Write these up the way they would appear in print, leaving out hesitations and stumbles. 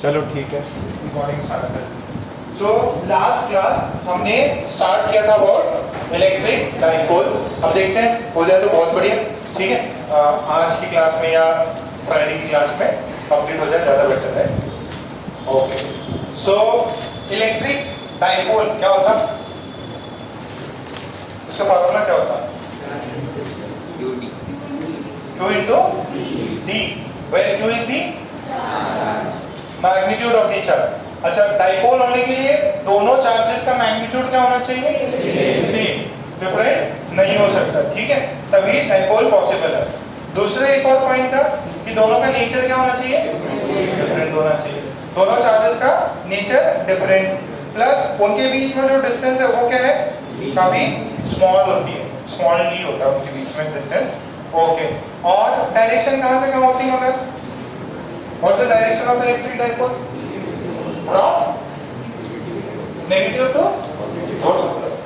चलो ठीक है, रिकॉर्डिंग स्टार्ट कर। सो लास्ट क्लास हमने स्टार्ट किया था अबाउट इलेक्ट्रिक डाइपोल। अब देखते हैं हो जाए तो बहुत बढ़िया, ठीक है। आज की क्लास में या फ्राइडे की क्लास में कंप्लीट हो जाए ज़्यादा बेटर है। ओके, सो इलेक्ट्रिक डाइपोल क्या होता, उसका फॉर्मूला क्या होता? Q into D, where Q is the magnitude of the charge. अच्छा, डाइपोल होने के लिए दोनों चार्जेस का मैग्नीट्यूड क्या होना चाहिए? सेम, डिफरेंट नहीं हो सकता, ठीक है, तभी डाइपोल पॉसिबल है। दूसरा एक और पॉइंट था कि दोनों का नेचर क्या होना चाहिए? डिफरेंट होना चाहिए। दोनों चार्जेस का नेचर डिफरेंट, प्लस उनके बीच में जो डिस्टेंस है वो क्या है? काफी स्मॉल होती है, स्मॉल डी होता है उनके बीच में डिस्टेंस। ओके, और डायरेक्शन कहाँ से कहाँ होती है मगर? What's the direction of electric dipole? From negative to positive,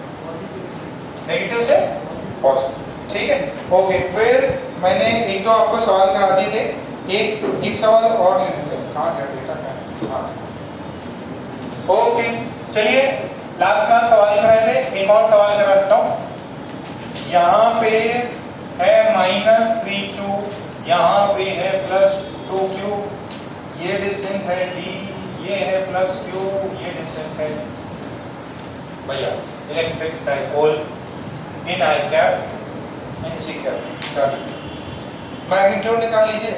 negative से positive, ठीक है। ओके, फिर मैंने एक तो आपको सवाल करा दिए थे, एक सवाल और ले लेते हैं। कहाँ गया डेटा का? हाँ, ओके, चलिए लास्ट क्लास सवाल कराए थे, एक और सवाल करा देता हूँ। यहाँ पे है -3Q, यहाँ पे है +2Q, ये डिस्टेंस है D, ये है +Q, ये डिस्टेंस है भैया electric dipole in I cap in C cap. Magnitude निकाल लीजिए।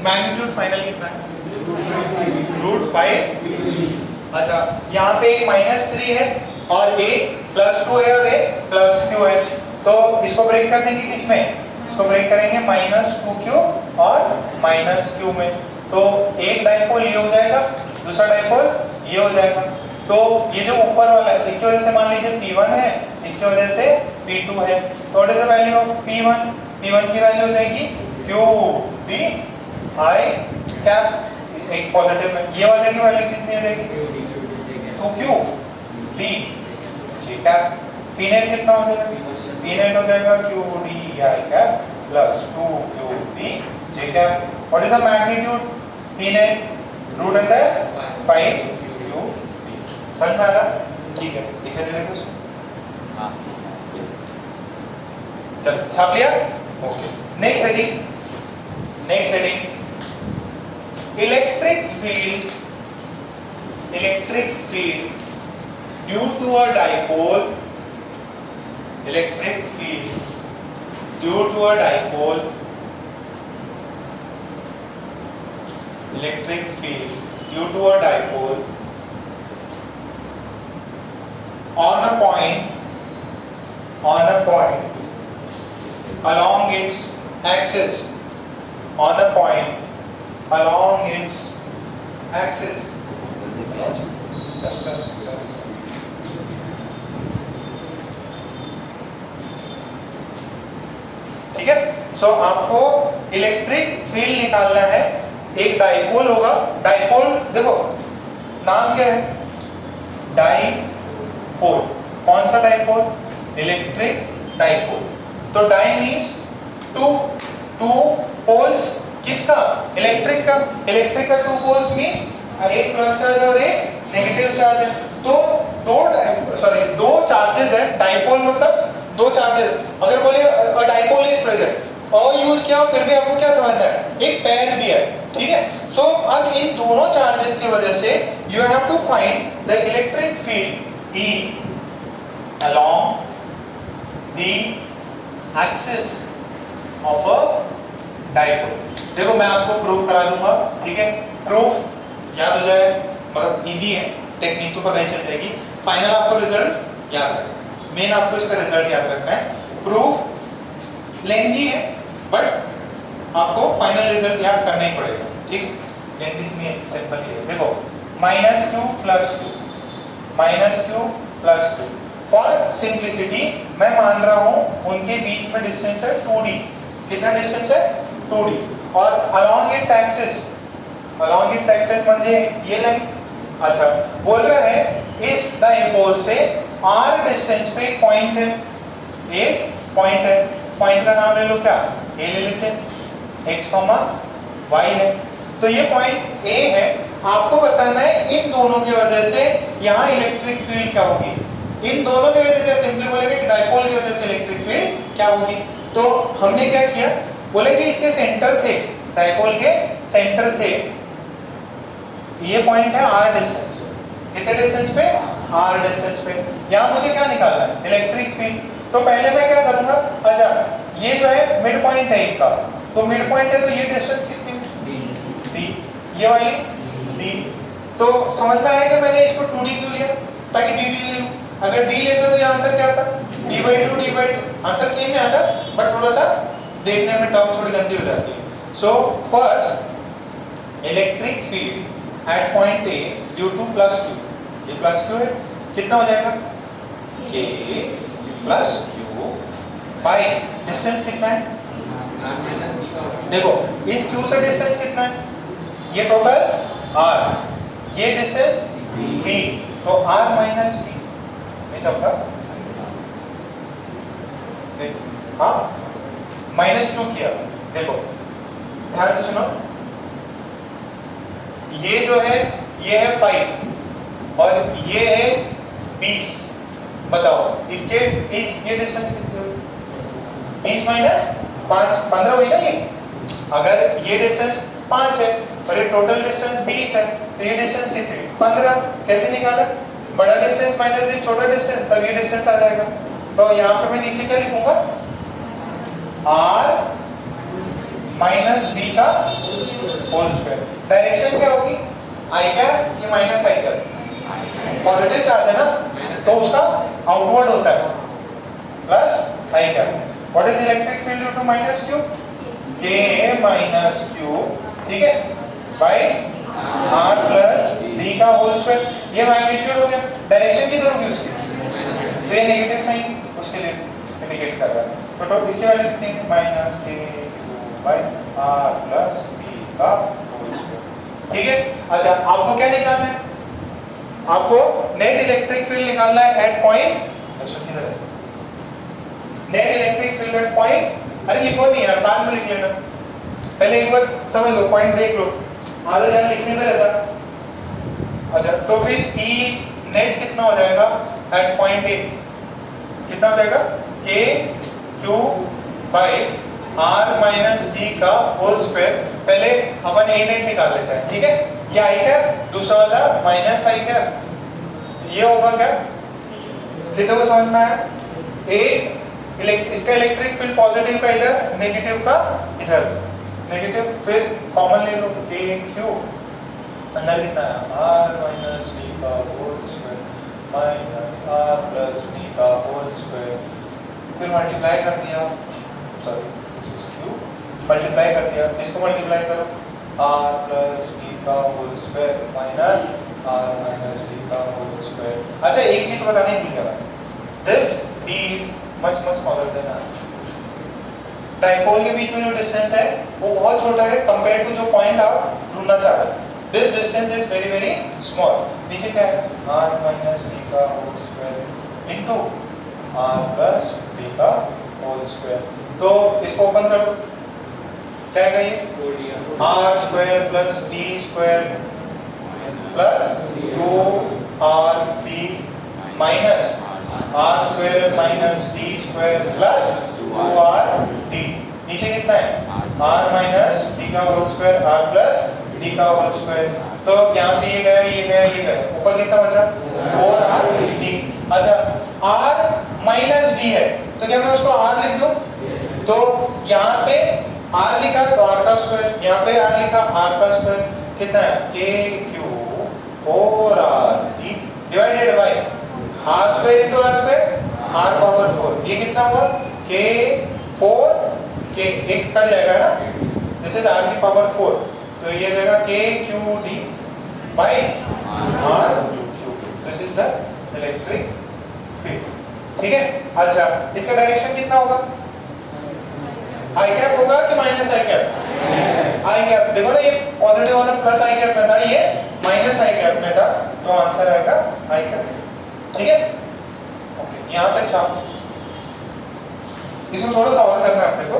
मैग्नीट्यूड फाइनल कितना है? √5। अच्छा, यहाँ पे एक -3 है और एक +2 है और एक +Q है, तो इसको ब्रेक कर देंगे किसमें? इसको ब्रेक करेंगे -2Q और -Q में, तो एक डाइपोल ये हो जाएगा, दूसरा डाइपोल ये हो जाएगा। तो ये जो ऊपर वाला है इसकी वजह से मान लीजिए P1 है, इसकी वजह से P2 है, तो what is the value of P1? P1 की वैल्यू हो जाएगी QD I कैप, एक पॉजिटिव में, ये वाले की वैल्यू कितनी हो जाएगी? 2Q D J cap. P net कितना हो जाएगा? P नेट हो जाएगा QD I cap plus 2QD J cap. What is the magnitude? P net √5QD। समझ में आ रहा? ठीक है, दिखाई दे रहा है कुछ? हाँ, चलो छाप लिया। Okay, next heading electric field due to a dipole, electric field due to a dipole, electric field due to a dipole on a point along its axis, on a point along its axis, ठीक है। सो आपको electric field निकालना है, एक dipole होगा। Dipole देखो नाम क्या है? डाइपोल। कौन सा डाइपोल? Electric dipole. तो di means two, two poles किसका? इलेक्ट्रिक का। इलेक्ट्रिक का टू पोल्स मींस एक प्लस चार्ज और एक नेगेटिव चार्ज है, तो दो चार्जेस है। डाइपोल मतलब दो चार्जेस, अगर बोले डाइपोल इज प्रेजेंट और यूज किया फिर भी आपको क्या समझना है, एक पेयर दिया है, ठीक है। सो अब इन दोनों चार्जेस की वजह से you have to find the electric field E along the axis of a dipole। देखो मैं आपको प्रूफ करा दूंगा, ठीक है, प्रूफ याद हो जाए, मतलब इजी है, टेक्निक तो पता ही चल जाएगी, फाइनल आपको रिजल्ट याद रखना है, मेन आपको इसका रिजल्ट याद रखना है। प्रूफ लेंथी है बट आपको फाइनल रिजल्ट याद करना ही पड़ेगा, ठीक। लेंथी में सिंपल ही है, देखो -q + 2 -q + 2 फॉर सिंप्लिसिटी मैं मान रहा हूं उनके बीच में डिस्टेंस है 2d, कितना डिस्टेंस है 2d, और अलोंग इट्स एक्सिस म्हणजे ये लाइन, अच्छा बोल रहा है इस डाइपोल से r डिस्टेंस पे एक पॉइंट है, पॉइंट का नाम ले लो, क्या a ले लेते हैं, x, y है, तो ये पॉइंट a है। आपको बताना है इन दोनों की वजह से यहाँ इलेक्ट्रिक फील्ड क्या होगी, इन दोनों की वजह से, सिंपली बोलेंगे डाइपोल की वजह से इलेक्ट्रिक फील्ड क्या होगी। तो हमने क्या किया, बोले कि इसके सेंटर से, डाइपोल के सेंटर से ये पॉइंट है r डिस्टेंस पे, कितने डिस्टेंस पे, r डिस्टेंस पे, यहाँ मुझे क्या निकालना है, इलेक्ट्रिक फील्ड। तो पहले मैं क्या करूंगा, अच्छा ये जो है मिड पॉइंट है इनका, तो मिड पॉइंट है तो ये डिस्टेंस कितनी है, d, ये वाली d, तो समझना है कि मैंने इसको 2d क्यों लिया, ताकि dd ले लूं, अगर d लेता तो ये आंसर क्या आता, d/2, आंसर सेम ही आता, बट थोड़ा सा देखने में टर्म्स थोड़ी गंदी हो जाती है। So first electric field at point A due to +q, ये +q है, कितना हो जाएगा k + q बाय डिस्टेंस कितना है, देखो इस q से डिस्टेंस कितना है, ये टोटल r, ये डिस्टेंस d, तो r - d ये सबका, हाँ -q किया, देखो ध्यान से सुनो, ये जो है ये है 5 और ये है 20, बताओ इसके ये डिस्टेंस कितनी होगी, 20 - 5 15 हुई ना ये, अगर ये डिस्टेंस 5 है और ये टोटल डिस्टेंस 20 है तो ये डिस्टेंस कितनी है 15, कैसे निकाला, बड़ा डिस्टेंस माइनस दिस छोटा डिस्टेंस, तब ये डिस्टेंस आ जाएगा। तो यहाँ पे मैं नीचे क्या लिखूंगा, r - d का होल स्क्वायर, डायरेक्शन क्या होगी, i कैप कि minus i cap, positive charge है ना तो उसका आउटवर्ड होता है plus i cap. What is electric field due to -q, k - q, ठीक है, बाय r + d का होल स्क्वायर, ये मैग्नीट्यूड हो गया, डायरेक्शन किधर होगी उसकी, तो ये नेगेटिव साइन उसके लिए इंडिकेट कर रहा है, तो इसकी वैल्यू कितनी है, -k बाय r + d का होल स्क्वायर, ठीक है। अच्छा आपको क्या निकालना है, आपको नेट इलेक्ट्रिक फील्ड निकालना है एट पॉइंट, अच्छा किधर है net electric field at point, अरे लिखो नहीं यार, बाद में लिख लेना, पहले एक बार समझ लो, पॉइंट देख लो, आधा ध्यान लिखने में रहता। अच्छा तो फिर E नेट कितना हो जाएगा एट पॉइंट A, कितना हो जाएगा, k q by r - d का होल स्क्वायर, पहले अपन A नेट निकाल लेते हैं, ठीक है, ये i कैप, दूसरा वाला -i कैप, ये होगा क्या, कितने को समझ में आया, इसका इलेक्ट्रिक फील्ड पॉजिटिव का इधर, नेगेटिव का इधर, नेगेटिव, फिर कॉमन ले लो k q, अंदर कितना है r - d का होल स्क्वायर -r + d का होल स्क्वायर, फिर मल्टीप्लाई कर दिया, sorry this is q, multiply कर दिया, इसको मल्टीप्लाई करो r + d का होल स्क्वायर -r - d का होल स्क्वायर। अच्छा एक चीज बताने ही भूल गया, this d is much smaller than r, dipole के बीच में जो डिस्टेंस है वो बहुत छोटा है कंपेयर टू जो पॉइंट आप ढूंढना चाह रहे हैं, this distance is very small. नीचे क्या है, r - d का whole square into r + d का होल स्क्वायर, तो इसको ओपन कर दो, क्या है ये r square + d square + 2rd minus R square minus D square plus 2r D. नीचे कितना है आर माइनस डी का whole square R plus D का होल स्क्वायर। तो यहाँ से ये गया ये गया ये गया, ऊपर कितना बचा 4r डी। अच्छा r माइनस डी है तो क्या मैं उसको r लिख दूं? तो यहाँ पे r लिखा तो r का स्क्वायर, यहाँ पे r लिखा r का स्क्वायर, कितना है k q 4r d divided by r square into r square r power 4। ये कितना हुआ k 4 k एक कट जाएगा ना, दिस इज r की पावर 4, तो ये जाएगा k q d by r q। This is the electric field. ठीक है। अच्छा इसका डायरेक्शन कितना होगा? आई कैप होगा कि minus i cap? I cap. देखो ना ये पॉजिटिव वाला प्लस आई कैप में था, ये माइनस आई कैप में था, तो आंसर आएगा आई कैप। ठीक है ओके, यहां तक छाप। इसमें थोड़ा सा और करना है अपने को।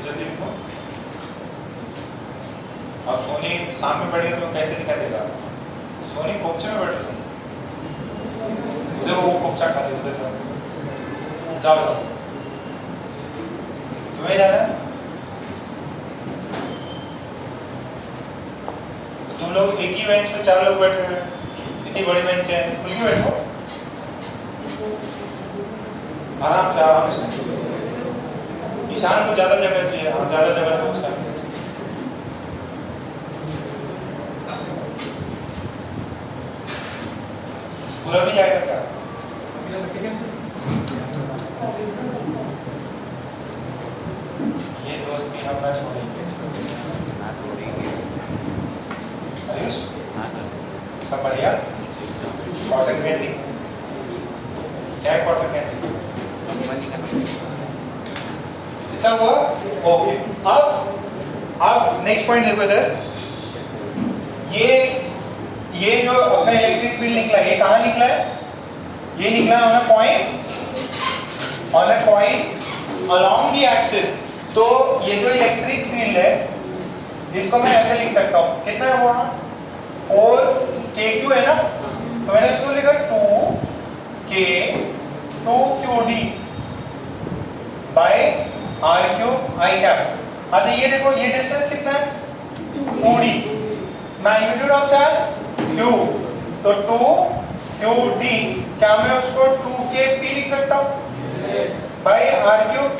जल्दी लिखो। अब सोनी सामने बैठे तो कैसे दिखाई देगा? सोनी कोपचे में बैठे देखो, वो कोपचा खा रही उधर जाओ जाओ, तुम्हें जाना है? तुम लोग एक ही बेंच पे 4 लोग बैठे हुए, इतनी बड़ी बेंच है, खुल के बैठो आराम से। ईशान को ज्यादा जगह चाहिए, हाँ ज्यादा जगह दो ईशान। पूरा भी जाएगा क्या? ये दोस्ती हम ना छोड़ेंगे। आयुष सब बढ़िया? कॉटन कैंडी क्या है? कॉटन कैंडी कितना हुआ? ओके। अब नेक्स्ट पॉइंट देखो इधर, ये जो अपना इलेक्ट्रिक फील्ड निकला है, ये कहाँ निकला है? ये निकला है on a point along the axis. तो ये जो इलेक्ट्रिक फील्ड है इसको मैं ऐसे लिख सकता हूँ, कितना है वहां 4kq है ना, तो मैंने इसको लिखा 2qd बाय r क्यूब आई कैप। अच्छा ये देखो ये डिस्टेंस कितना है 2d, magnitude of charge q, तो 2qd, क्या मैं उसको 2kp लिख सकता हूँ by r cube,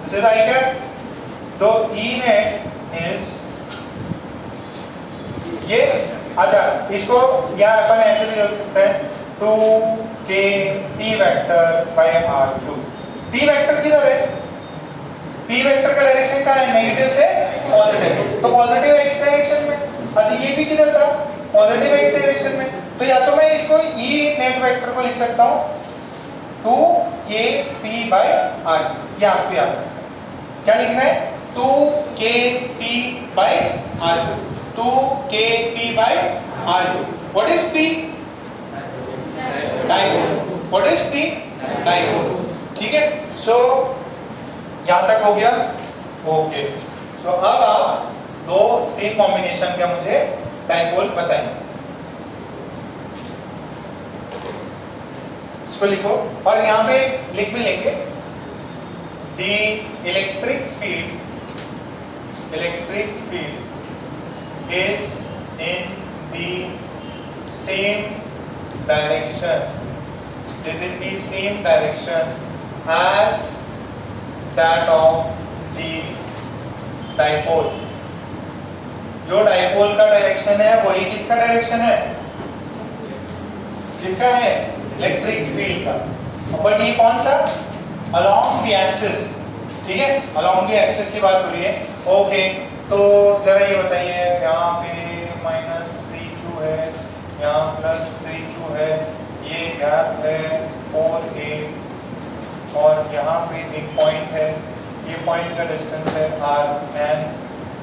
this is I cap, तो E नेट इज ये। अच्छा इसको या अपन ऐसे भी लिख सकते हैं 2kp vector by r cube. p vector किधर है, p वेक्टर का डायरेक्शन क्या है, नेगेटिव से पॉजिटिव, तो पॉजिटिव x डायरेक्शन में। अच्छा ये भी किधर था, पॉजिटिव x डायरेक्शन में, तो या तो मैं इसको E नेट वेक्टर को लिख सकता हूँ 2kp बाय r, ये आपको याद रखना है। क्या लिखना है 2kp by r cube, 2kp by r cube. What is p, dipole, what is p, dipole, ठीक है। सो यहां तक हो गया, ओके। सो अब आप दो तीन कॉम्बिनेशन का मुझे डाइपोल बताइए, इसको लिखो और यहां पे लिख भी लेंगे the electric field is in the same direction, this is the same direction as that of the dipole। जो डाइपोल का डायरेक्शन है वही किसका डायरेक्शन है, किसका है, इलेक्ट्रिक फील्ड का, बट ये कौन सा, अलोंग द एक्सिस, ठीक है, अलोंग द एक्सिस की बात हो रही है, ओके। तो जरा ये बताइए यहाँ पे -3q है, यहाँ +3q है, ये गैप है 4a और यहाँ पे एक पॉइंट है, ये पॉइंट का डिस्टेंस है r and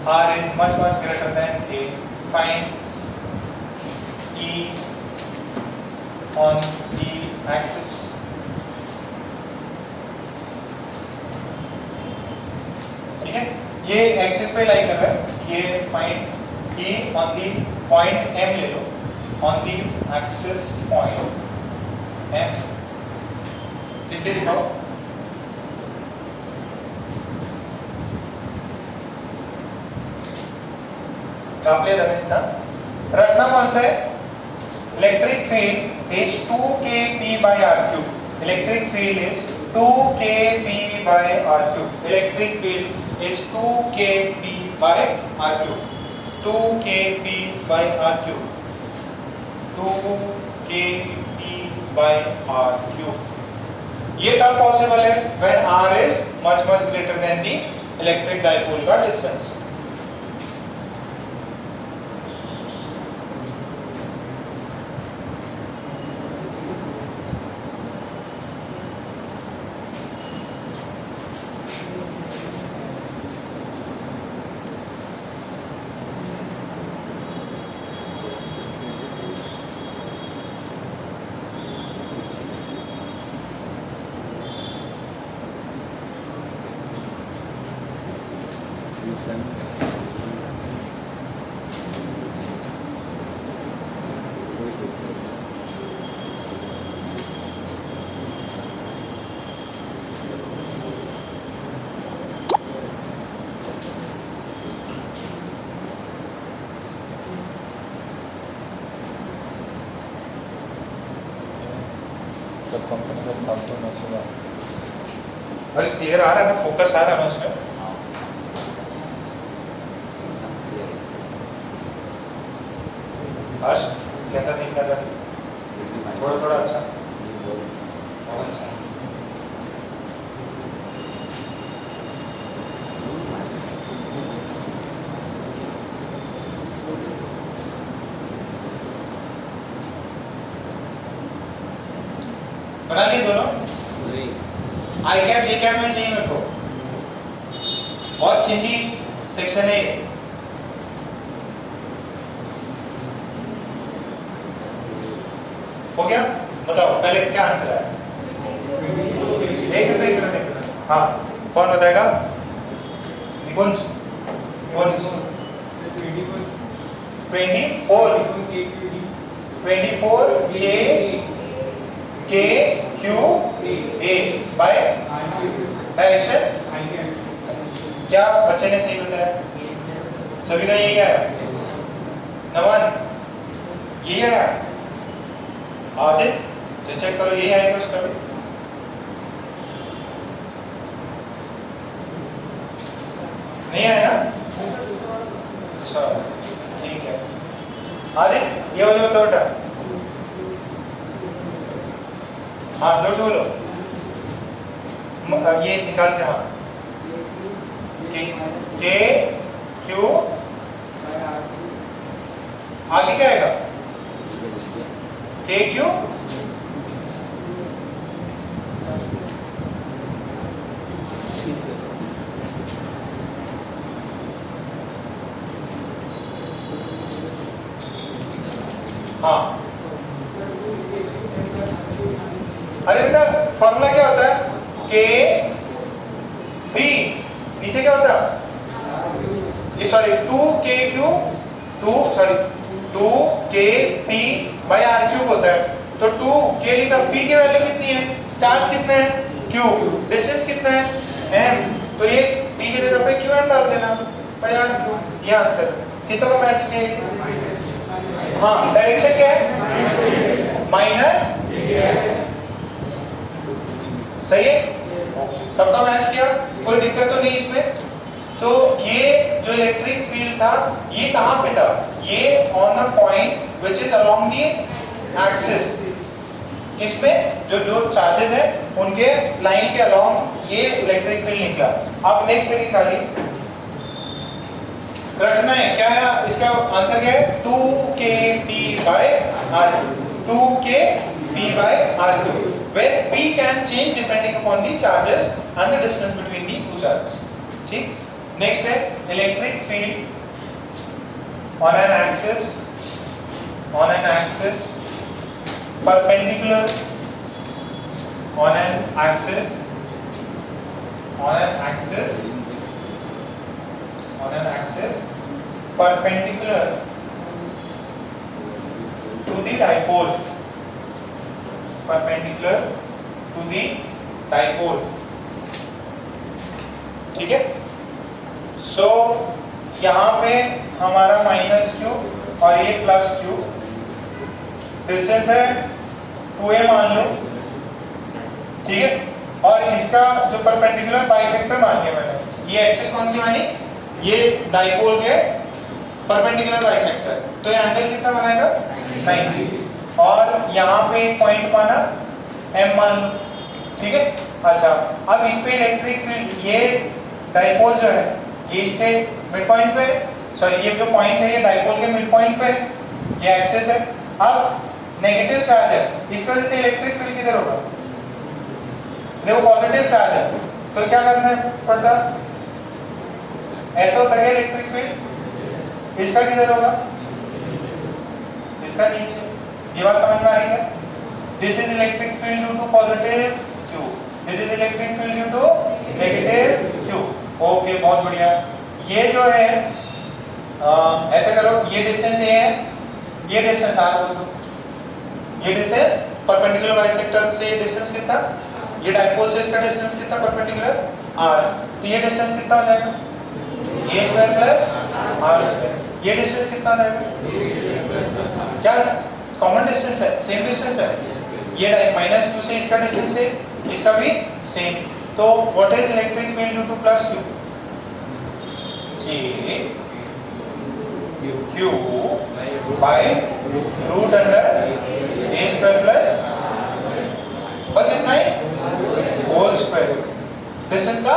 r is much greater then a, find E on the axis। ठीक है, ये एक्सिस पे लाई कर रहा है, ये find E on the point M ले लो, on the axis point M, लिख के दिखाओ। काफी रखना कौन सा है, electric field is 2kp by r cube, electric field is 2kp by r cube, electric field is 2kp by r cube, 2kp by r cube, 2kp by r cube। ये कब पॉसिबल है, when r is much greater than the electric dipole का distance. सब company का फालतू message आ, अरे clear आ रहा है ना, फोकस आ रहा है ना उसमें। हर्ष कैसा नहीं कर रहा, थोड़ा अच्छा, बहुत अच्छा। बना लिए दोनों, आई कैप जे कैप में चाहिए मेरे को, बहुत चिंदी सेक्शन है। हो गया, बताओ पहले क्या आंसर है, एक मिनट, हाँ कौन बताएगा, निकुंज, 24 K Q A by direction क्या बच्चे ने सही बताया? सभी का यही आया? नमन यही आया? आदित्य तो चेक करो यही आएगा उसका भी। नहीं आया ना? अच्छा ठीक है। आदित्य ये वाला बताओ बेटा। हाँ जोर से बोलो। ये निकाल के। हाँ के क्यू आगे क्या आएगा? के क्यू हाँ। अरे बेटा फॉर्मूला क्या होता है? के बी नीचे क्या होता है? ये सॉरी 2 के पी बाई आर क्यूब होता है। तो 2 के लिखा, पी की वैल्यू कितनी है? चार्ज कितने हैं? क्यू। डिस्टेंस कितना है? एम। तो ये पी की जगह पे क्यू एम डाल देना बाई आर क्यूब। ये आंसर कितनों का मैच किया? हाँ डायरेक्शन क्या है? माइनस। सही है, सबका मैच किया, कोई दिक्कत तो नहीं इसमें। तो ये जो इलेक्ट्रिक फील्ड था ये कहाँ पे था? ये on a point which is along the axis. इसमें जो जो चार्जेस हैं उनके लाइन के अलोंग ये इलेक्ट्रिक फील्ड निकला। अब नेक्स्ट सेटिंग निकालिए, रखना है क्या है इसका आंसर क्या है? 2kp by r2 2kp by r2 where p can change depending upon the charges and the distance between the two charges. ठीक, नेक्स्ट है electric field on an axis perpendicular on an axis perpendicular to the dipole, ठीक है। सो यहाँ पे हमारा minus Q और ये plus Q, distance है 2a मान लो, ठीक है। और इसका जो परपेंडिकुलर बाइसेक्टर मान लिया मैंने। ये एक्सिस कौन सी मानी? ये डाइपोल के परपेंडिकुलर बाइसेक्टर। तो ये एंगल कितना बनाएगा? 90। और यहाँ पे एक पॉइंट माना m मान लो, ठीक है। अच्छा अब इस पे इलेक्ट्रिक फील्ड, ये डाइपोल जो है ये इसके मिड पॉइंट पे, सॉरी ये जो पॉइंट है ये डाइपोल के मिड पॉइंट पे, ये एक्सिस है। अब नेगेटिव चार्ज है, इस वजह से इलेक्ट्रिक फील्ड किधर होगा? देखो पॉजिटिव चार्ज है तो क्या करना पड़ता? ऐसा होता है इलेक्ट्रिक फील्ड, इसका किधर होगा? इसका नीचे। ये बात समझ में आ रही है? This is electric field due to positive Q, this is electric field due to negative Q. Okay बहुत बढ़िया। ये जो है ऐसा करो, ये डिस्टेंस ये है, ये डिस्टेंस आर बोल दो। ये डिस्टेंस परपेंडिकुलर बाइसेक्टर से ये डिस्टेंस कितना? ये डाइपोल से इसका डिस्टेंस कितना परपेंडिकुलर? आर। तो ये डिस्टेंस कितना हो जाएगा? a square plus r square. ये डिस्टेंस कितना आ जाएगा? क्या कॉमन डिस्टेंस है? सेम डिस्टेंस है। ये माइनस क्यू से इसका डिस्टेंस है, इसका भी सेम। तो what is electric field due to plus q? K q by root under a square plus, बस इतना ही, होल स्क्वायर, डिस्टेंस का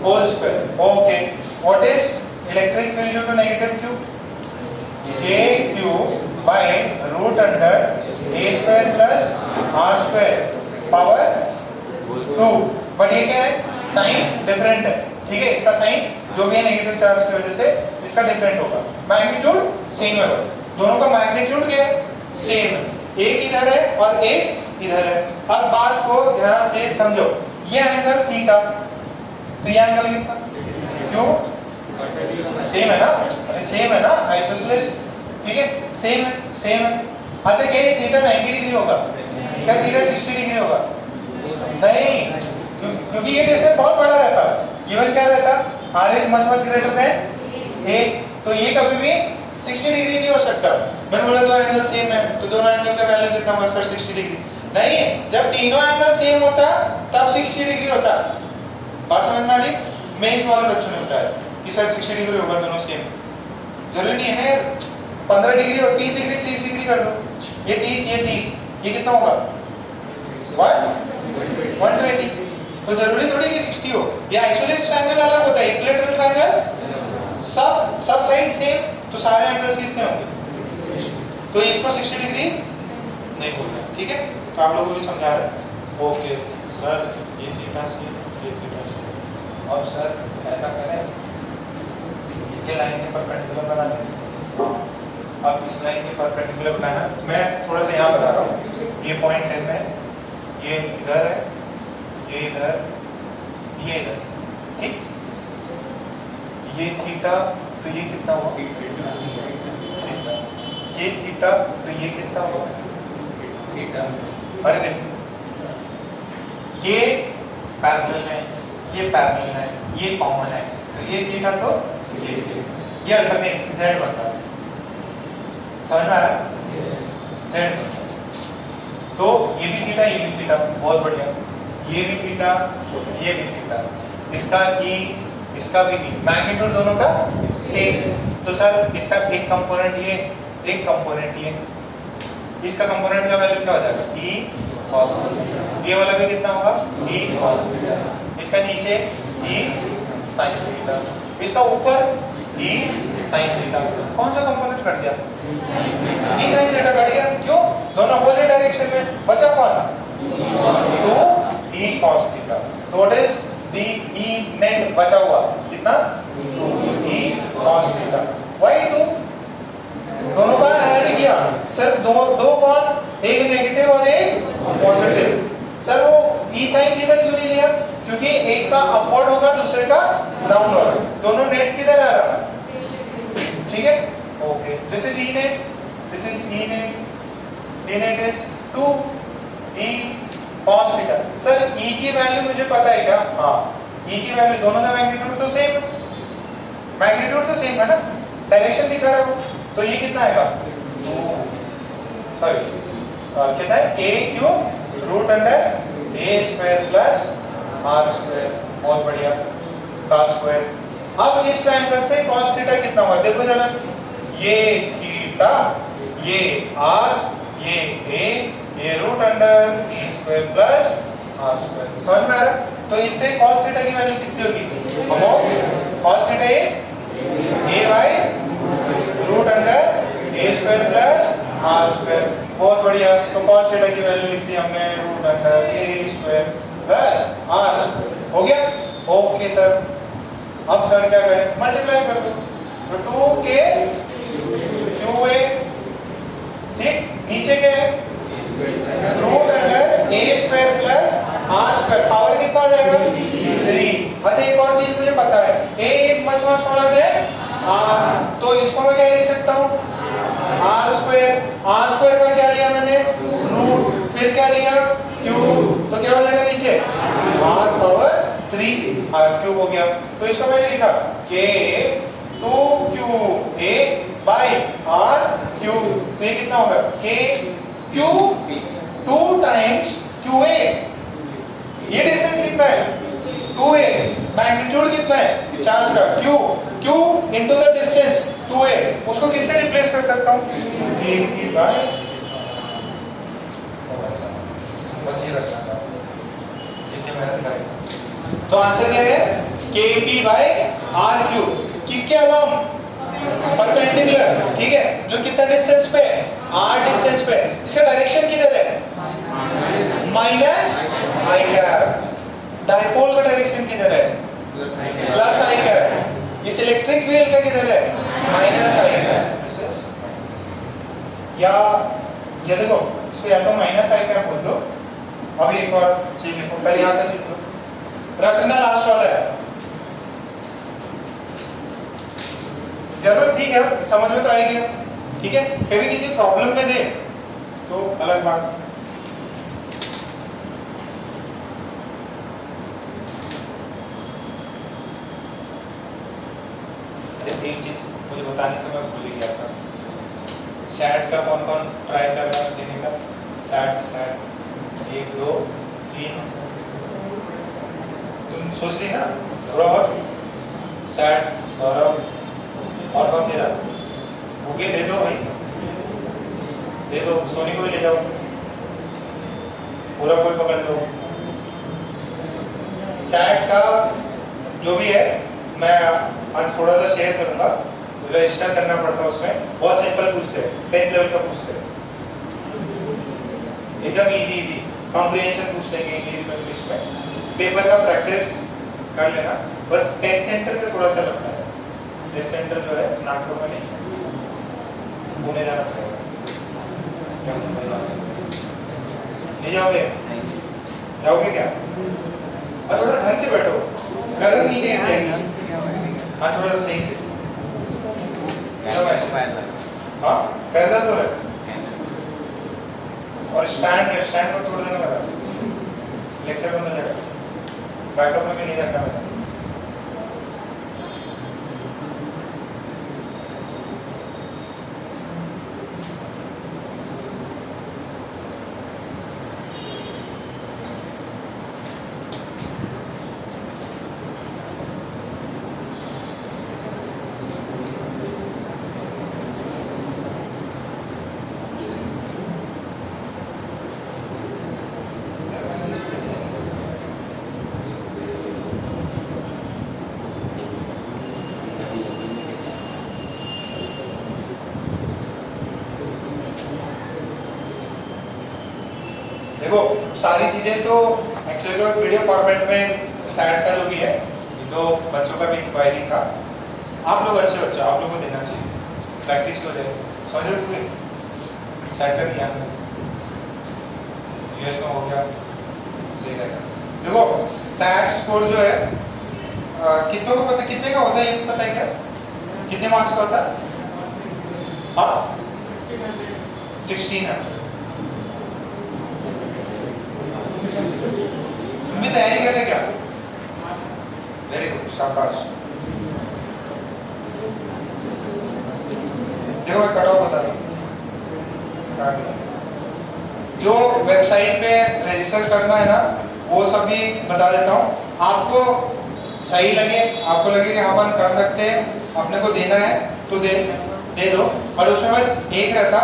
whole square. Okay what is electric field due to negative q? K q by root under a square plus r square power 2। But ये क्या है? Sign different है, ठीक है। इसका साइन जो भी है नेगेटिव चार्ज की वजह से इसका डिफरेंट होगा। मैग्नीट्यूड सेम है, दोनों का मैग्नीट्यूड क्या है? सेम है। एक इधर है और एक इधर है। अब बात को ध्यान से समझो, ये एंगल थीटा, तो ये एंगल कितना? क्यों? सेम है ना? अरे सेम है ना आइसोसेलेस, ठीक है, सेम है, सेम है। अच्छा क्या ये थीटा 90 डिग्री होगा? क्या थीटा 60 डिग्री होगा? नहीं, क्योंकि ये डिस्टेंस बहुत बड़ा रहता है। गिवन क्या रहता? R is much greater than a, तो ये कभी भी 60 डिग्री नहीं हो सकता। मैंने बोला दो एंगल सेम है तो दोनों एंगल का वैल्यू कितना होगा सर 60 डिग्री, नहीं जब तीनों एंगल सेम होता तब 60 डिग्री होता। बात समझ में आ रही? मैं इस वाले बच्चों ने बताया कि सर 60 डिग्री होगा दोनों सेम, जरूरी नहीं है 15 डिग्री और 30 डिग्री 30 डिग्री कर दो, ये 30 ये 30, ये कितना होगा 120, तो जरूरी थोड़ी कि 60 हो। ये आइसोलेटेड ट्रायंगल अलग होता है, इक्विलैटरल ट्रायंगल सब साइड सेम, तो सारे एंगल्स कितने होंगे, तो इसको 60 डिग्री नहीं बोलता, ठीक है। तो आप लोगों को भी समझा रहे हैं। ओके सर ये थीटा से ये थीटा से, अब सर ऐसा करें इसके लाइन के परपेंडिकुलर बना लें, अब इस लाइन के परपेंडिकुलर बनाना, मैं थोड़ा सा यहाँ बना रहा हूँ, ये पॉइंट है में, ये इधर है, ये इधर, ये इधर, ठीक, ये थीटा तो ये कितना हुआ थीटा, ये थीटा तो ये कितना हुआ थीटा, अरे देखो ये पैरेलल है, ये पैरेलल है, ये कॉमन एक्सिस, तो ये थीटा तो ये अल्टरनेट z बनता है, समझ में आ रहा है z, तो ये भी थीटा ये भी थीटा, बहुत बढ़िया, ये भी थीटा ये भी थीटा, इसका e इसका भी e, मैग्नीट्यूड दोनों का सेम, तो सर इसका एक कंपोनेंट ये एक कंपोनेंट ये, इसका कंपोनेंट का वैल्यू क्या हो जाएगा e cos, ये वाला भी कितना होगा e cos, इसका नीचे e sin थीटा, इसका ऊपर e sin थीटा, कौन सा कंपोनेंट कट गया e sin थीटा कट गया, क्यों दोनों अपोजिट डायरेक्शन में, बचा कौन 2 e cos थीटा, तो what is the e net बचा हुआ कितना 2 e cos थीटा, why 2, दोनों का ऐड किया सर, दो कौन, एक नेगेटिव और एक पॉजिटिव, सर वो e sin थीटा क्यों नहीं लिया, क्योंकि एक का अपवर्ड होगा दूसरे का डाउनवर्ड, दोनों नेट किधर आ रहा, ठीक है। Okay this is e net, this is e net, e net is 2 e cos theta, sir e की वैल्यू मुझे पता है क्या, हाँ e की वैल्यू, दोनों का मैग्नीट्यूड तो सेम, मैग्नीट्यूड तो सेम है ना, डायरेक्शन दिखा रहा हूं, तो ये कितना आएगा सॉरी कितना है a cube root under a square plus r square, बहुत बढ़िया, का स्क्वायर। अब इस ट्रायंगल से cos थीटा कितना हुआ देखो जरा, ये थीटा ये r ये a ये root under a square plus r square, समझ में आ रहा, तो इससे cos थीटा की वैल्यू कितनी होगी, हम cos theta is a by root under a square plus r square, बहुत बढ़िया, तो cos थीटा की वैल्यू लिख दी हमने root under a square plus r square, हो गया। ओके सर, अब सर क्या करें, मल्टीप्लाई कर दो, तो 2 के क्यूब है, ठीक, नीचे क्या है root under a square plus r square, power कितना हो जाएगा 3। अच्छा एक और चीज मुझे पता है, a is much smaller than r, तो इसको मैं क्या लिख सकता हूँ r स्क्वायर का क्या लिया मैंने रूट, फिर क्या लिया क्यूब, तो क्या हो जाएगा नीचे r पावर 3 r क्यूब हो गया, तो इसको मैंने लिखा k 2 cube a by r cube, तो ये कितना होगा k क्यूब 2 टाइम्स qa, ये डिस्टेंस कितना है 2a, मैग्नीट्यूड कितना है चार्ज का q into the distance 2a, उसको किससे रिप्लेस कर सकता हूं a बाय, बस ये रखना था जितने मेहनत करेंगे, तो आंसर क्या है kp बाय r क्यूब, किसके अलावा परपेंडिकुलर, ठीक है, जो कितना डिस्टेंस पे r डिस्टेंस पे, इसका डायरेक्शन किधर है माइनस i कैप, डायपोल का डायरेक्शन किधर है प्लस i कैप, इस इलेक्ट्रिक फील्ड का किधर है माइनस i कैप, या ये देखो इसको या तो माइनस i कैप बोल दो, अब एक और चीज लिखो, पहले यहां तक लिख लो, रखना लास्ट वाला है, जरूर ठीक है, समझ में तो आएगी, ठीक है, कभी किसी प्रॉब्लम में दे तो अलग बात। बताने तो मैं भूल ही गया था। सैट का कौन कौन ट्राई कर रहा है देने का? सैट 1 2 3 तुम सोच रही ना थोड़ा और। सैट सौरभ और कौन दे रहा? बुके दे दो भाई, दे दो। सोनी को भी ले जाओ, पूरा कोई पकड़ लो। सैट का जो भी है मैं आज थोड़ा सा शेयर करूंगा। रजिस्टर करना पड़ता है उसमें, बहुत सिंपल पूछते हैं, 10th लेवल का पूछते हैं, एकदम इजी कॉम्प्रिहेंशन पूछ लेंगे इंग्लिश में। पेपर का प्रैक्टिस कर लेना, बस टेस्ट सेंटर से थोड़ा सा लगता है। टेस्ट सेंटर जो है नागपुर में नहीं, पुणे जाना पड़ेगा। नहीं जाओगे? जाओगे क्या? और थोड़ा ढंग से बैठो, गर्दन नीचे गिर जाएगी। हाँ थोड़ा सा सही से, हाँ गर्दन तो है। और स्टैंड को तोड़ देना लगा, लेक्चर में जाएगा, बैकअप में भी नहीं रखना लगा। देखो सारी चीजें तो एक्चुअली तो वीडियो फॉर्मेट में सैट का जो भी है, ये तो बच्चों का भी इंक्वायरी था। आप लोग अच्छे बच्चे, आप लोगों को देना चाहिए, प्रैक्टिस हो जाए। समझ रहे पूरे सैट का ध्यान यूएस में हो गया, सही रहेगा। देखो सैट स्कोर जो है कितनों को पता, कितने का होता है ये पता है क्या? कितने मार्क्स का होता है? हाँ 1600। तुम भी तैयारी कर रहे क्या? वेरी गुड, शाबाश। देखो मैं कट ऑफ बता दूं, जो वेबसाइट पे रजिस्टर करना है ना वो सभी बता देता हूँ। आपको सही लगे, आपको लगे कि हाँ अपन कर सकते हैं, अपने को देना है तो दे दो। और उसमें बस एक रहता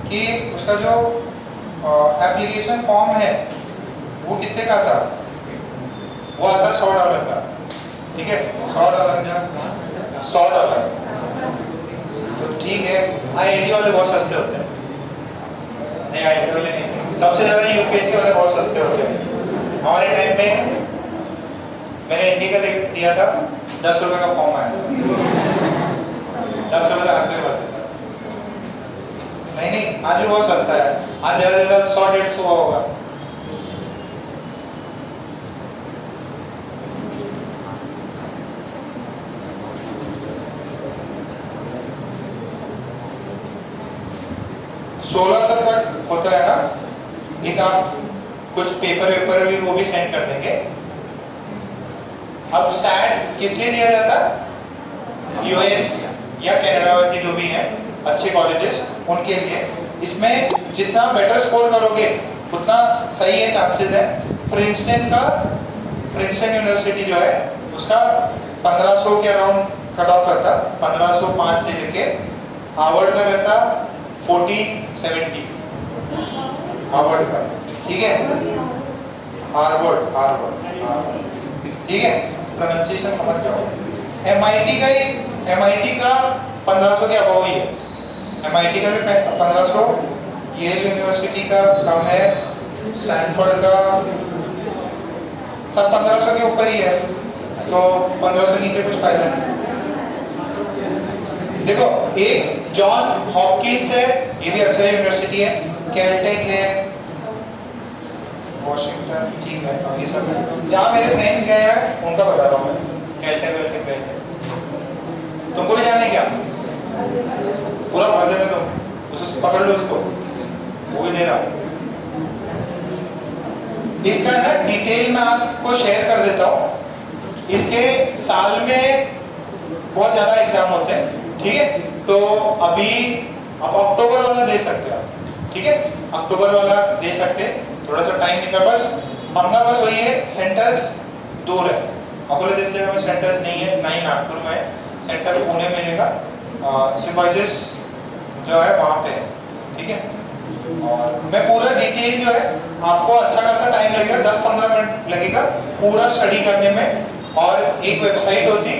कि उसका जो एप्लीकेशन फॉर्म है वो कितने का था? वो आता $100 का, ठीक है? $100 तो ठीक है। आईआईटी वाले बहुत सस्ते होते हैं, नहीं आईआईटी वाले नहीं, सबसे ज़्यादा यूपीएससी वाले बहुत सस्ते होते हैं। हमारे टाइम में मैंने इंडी का दिया था, $10 का फॉर्म आया, $10 का हक भरते था। नहीं आज भी बहुत सस्ता है, आज ज़्यादा से ज़्यादा 100-150 होगा। $1600 तक होता है ना। एक आप कुछ पेपर भी वो भी सेंड कर देंगे। अब सैट किस लिए दिया जाता? यूएस या कनाडा के जो भी हैं अच्छे कॉलेजेस उनके लिए। इसमें जितना बेटर स्कोर करोगे उतना सही है, चांसेस है। प्रिंसटन यूनिवर्सिटी जो है उसका 1500 के अराउंड कट ऑफ रहता, 1505 से लेके। हार्वर्ड का रहता 1470, हार्वर्ड का, ठीक है? हार्वर्ड ठीक है, प्रोनाउंसिएशन समझ जाओ। एमआईटी का 1500 के अबव ही है, एमआईटी का भी 1500। येल यूनिवर्सिटी का कम है, स्टैनफोर्ड का सब 1500 के ऊपर ही है, तो 1500 नीचे कुछ फायदा नहीं। देखो एक जॉन हॉपकिंस है, ये भी अच्छा यूनिवर्सिटी है। कैलटेक है, वॉशिंगटन, ठीक है। अब ये सब जहाँ मेरे फ्रेंड्स गए हैं उनका बता रहा हूँ मैं। कैलटेक गए थे, तुमको भी जाना है क्या? पूरा भर देते तुम, उसको पकड़ लो, उसको वो भी दे रहा। इसका ना डिटेल में आपको शेयर कर देता हूँ। इसके साल में बहुत ज़्यादा एग्जाम होते हैं, ठीक है? तो अभी आप अक्टूबर वाला दे सकते हो, ठीक है, अक्टूबर वाला दे सकते, थोड़ा सा टाइम निकल, बस पंगा बस वही है, सेंटर्स दूर है। अकोला जैसी जगह में सेंटर्स नहीं है, ना ही नागपुर में है, सेंटर पुणे मिलेगा, सिम्बायोसिस जो है वहाँ पे, ठीक है। और मैं पूरा डिटेल जो है आपको अच्छा खासा टाइम लगेगा, 10-15 मिनट लगेगा पूरा स्टडी करने में, और एक वेबसाइट होती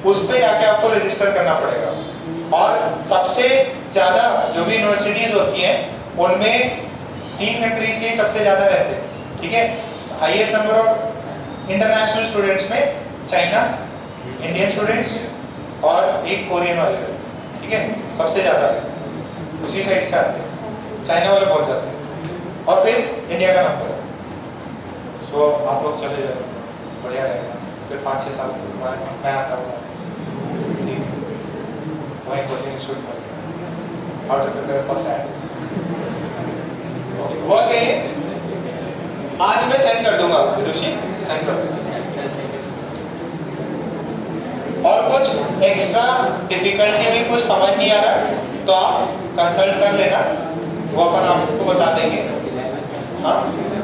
उस पर जाके आपको रजिस्टर करना पड़ेगा। और सबसे ज़्यादा जो भी यूनिवर्सिटीज़ होती हैं उनमें 3 कंट्रीज के सबसे ज़्यादा रहते हैं, ठीक है। Highest number of international students में चाइना, इंडियन स्टूडेंट्स और एक कोरियन वाले, ठीक है, सबसे ज़्यादा उसी साइड से आते हैं, चाइना वाले बहुत जाते हैं, और फिर इंडिया का नंबर है। सो आप लोग चले जाए, बढ़िया रहेगा, फिर 5-6 साल मैं आता हूँ, ठीक है, वहीं कोचिंग इंस्टीट्यूट में और तो मेरे पास है, हुआ कि आज मैं सेंड कर दूंगा, विदुषी सेंड कर दूंगा। और कुछ एक्स्ट्रा डिफिकल्टी हुई, कुछ समझ नहीं आ रहा तो आप कंसल्ट कर लेना, वो अपन आपको बता देंगे। हाँ,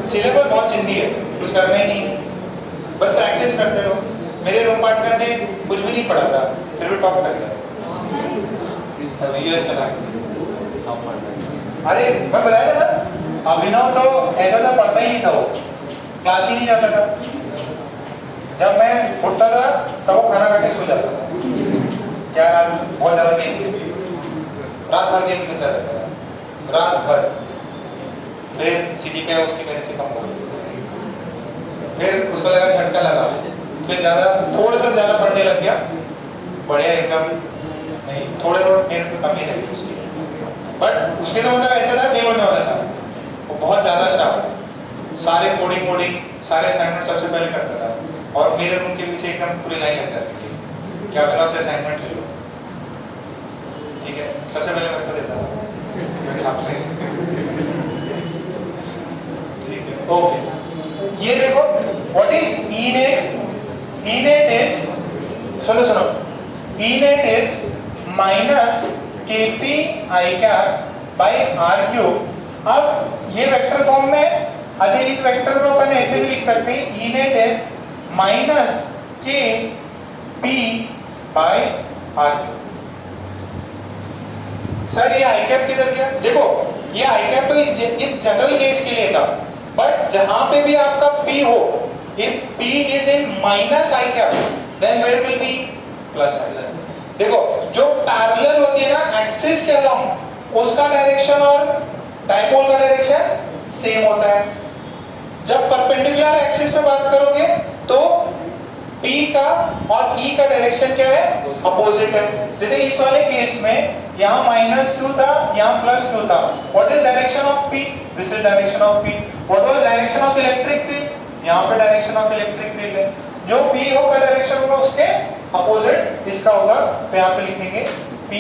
सिलेबस बहुत चिंदी है, कुछ करना ही नहीं, बस प्रैक्टिस करते रहो। मेरे रूम पार्टनर ने कुछ भी नहीं पढ़ा था, फिर भी टॉप कर गया, यूएस चला गया। अरे मैं बताया था ना, अभिनव तो ऐसा था, पढ़ता ही नहीं था, वो क्लास ही नहीं जाता था, जब मैं उठता था तब वो खाना खा के सो जाता था। क्या रात बहुत ज़्यादा गेम खेलती, रात भर गेम खेलता रहता था, रात भर। फिर CGPA उसकी मेरे से कम हो गई, फिर उसको लगा झटका लगा, फिर थोड़ा सा ज़्यादा पढ़ने लग गया, बढ़िया एकदम, नहीं थोड़े मेरे से कम ही रही उसकी, बट उसके तो मतलब ऐसा था फेल होने वाला था, वो बहुत ज़्यादा शार्प, सारे कोडिंग सारे असाइनमेंट सबसे पहले करता था, और मेरे रूम के पीछे एकदम पूरी लाइन लग जाती थी, क्या बिना से असाइनमेंट ले लो, ठीक है, सबसे पहले मेरे को देता था, मैं छाप ले, ठीक है, ओके। ये देखो व्हाट इज इनेट इज, सुनो, इनेट is minus KP I cap by R cube. अब ये वेक्टर फॉर्म में, अच्छा इस वेक्टर को अपन ऐसे भी लिख सकते हैं, इनेट is minus KP by R cube. Sir ये आई कैप किधर गया? देखो ये आई कैप तो इस जनरल केस के लिए था, बट जहां पे भी आपका P हो, if P is in minus i cap then where will be plus i. देखो जो पैरेलल होती है ना एक्सिस के अलोंग, उसका डायरेक्शन और डायपोल का डायरेक्शन सेम होता है। जब परपेंडिकुलर एक्सिस पे बात करोगे तो P का और E का डायरेक्शन क्या है? अपोजिट है। जैसे इस वाले केस में यहाँ -2 था, यहाँ +2 था। What is direction of P? This is direction of P। What was direction of electric field? यहाँ पे डायरेक्शन ऑफ इलेक्ट्रिक फील्ड है। जो P होगा डायरेक्शन होगा उसके अपोजिट इसका होगा, तो यहाँ पे लिखेंगे P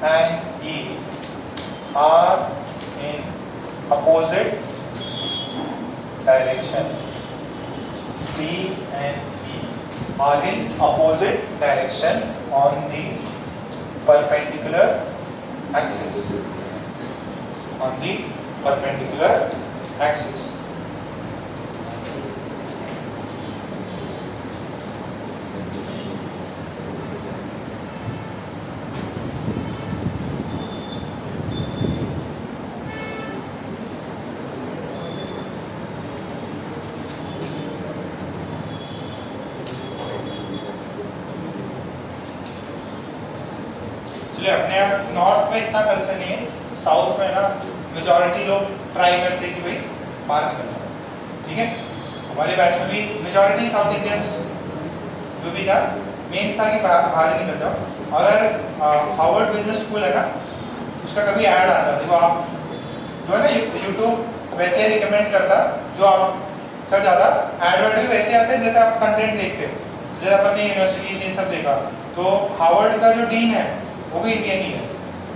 and E are in opposite direction. P and E are in opposite direction on the perpendicular axis. On the perpendicular axis. अपने यहाँ नॉर्थ में इतना कल्चर नहीं है, साउथ में ना मेजॉरिटी लोग ट्राई करते हैं कि भाई बाहर निकल जाओ, ठीक है। हमारे बैच में भी मेजॉरिटी साउथ इंडियंस जो भी था, मेन था कि बाहर ही निकल जाओ। अगर हार्वर्ड बिजनेस स्कूल है ना, उसका कभी ऐड आता, देखो आप जो है ना यूट्यूब वैसे ही रिकमेंड करता, जो आपका ज़्यादा ऐड भी वैसे आते हैं जैसे आप कंटेंट देखते हो। जैसे अपन ने यूनिवर्सिटीज ये सब देखा, तो हार्वर्ड का जो डीन है वो भी इंडियन ही है,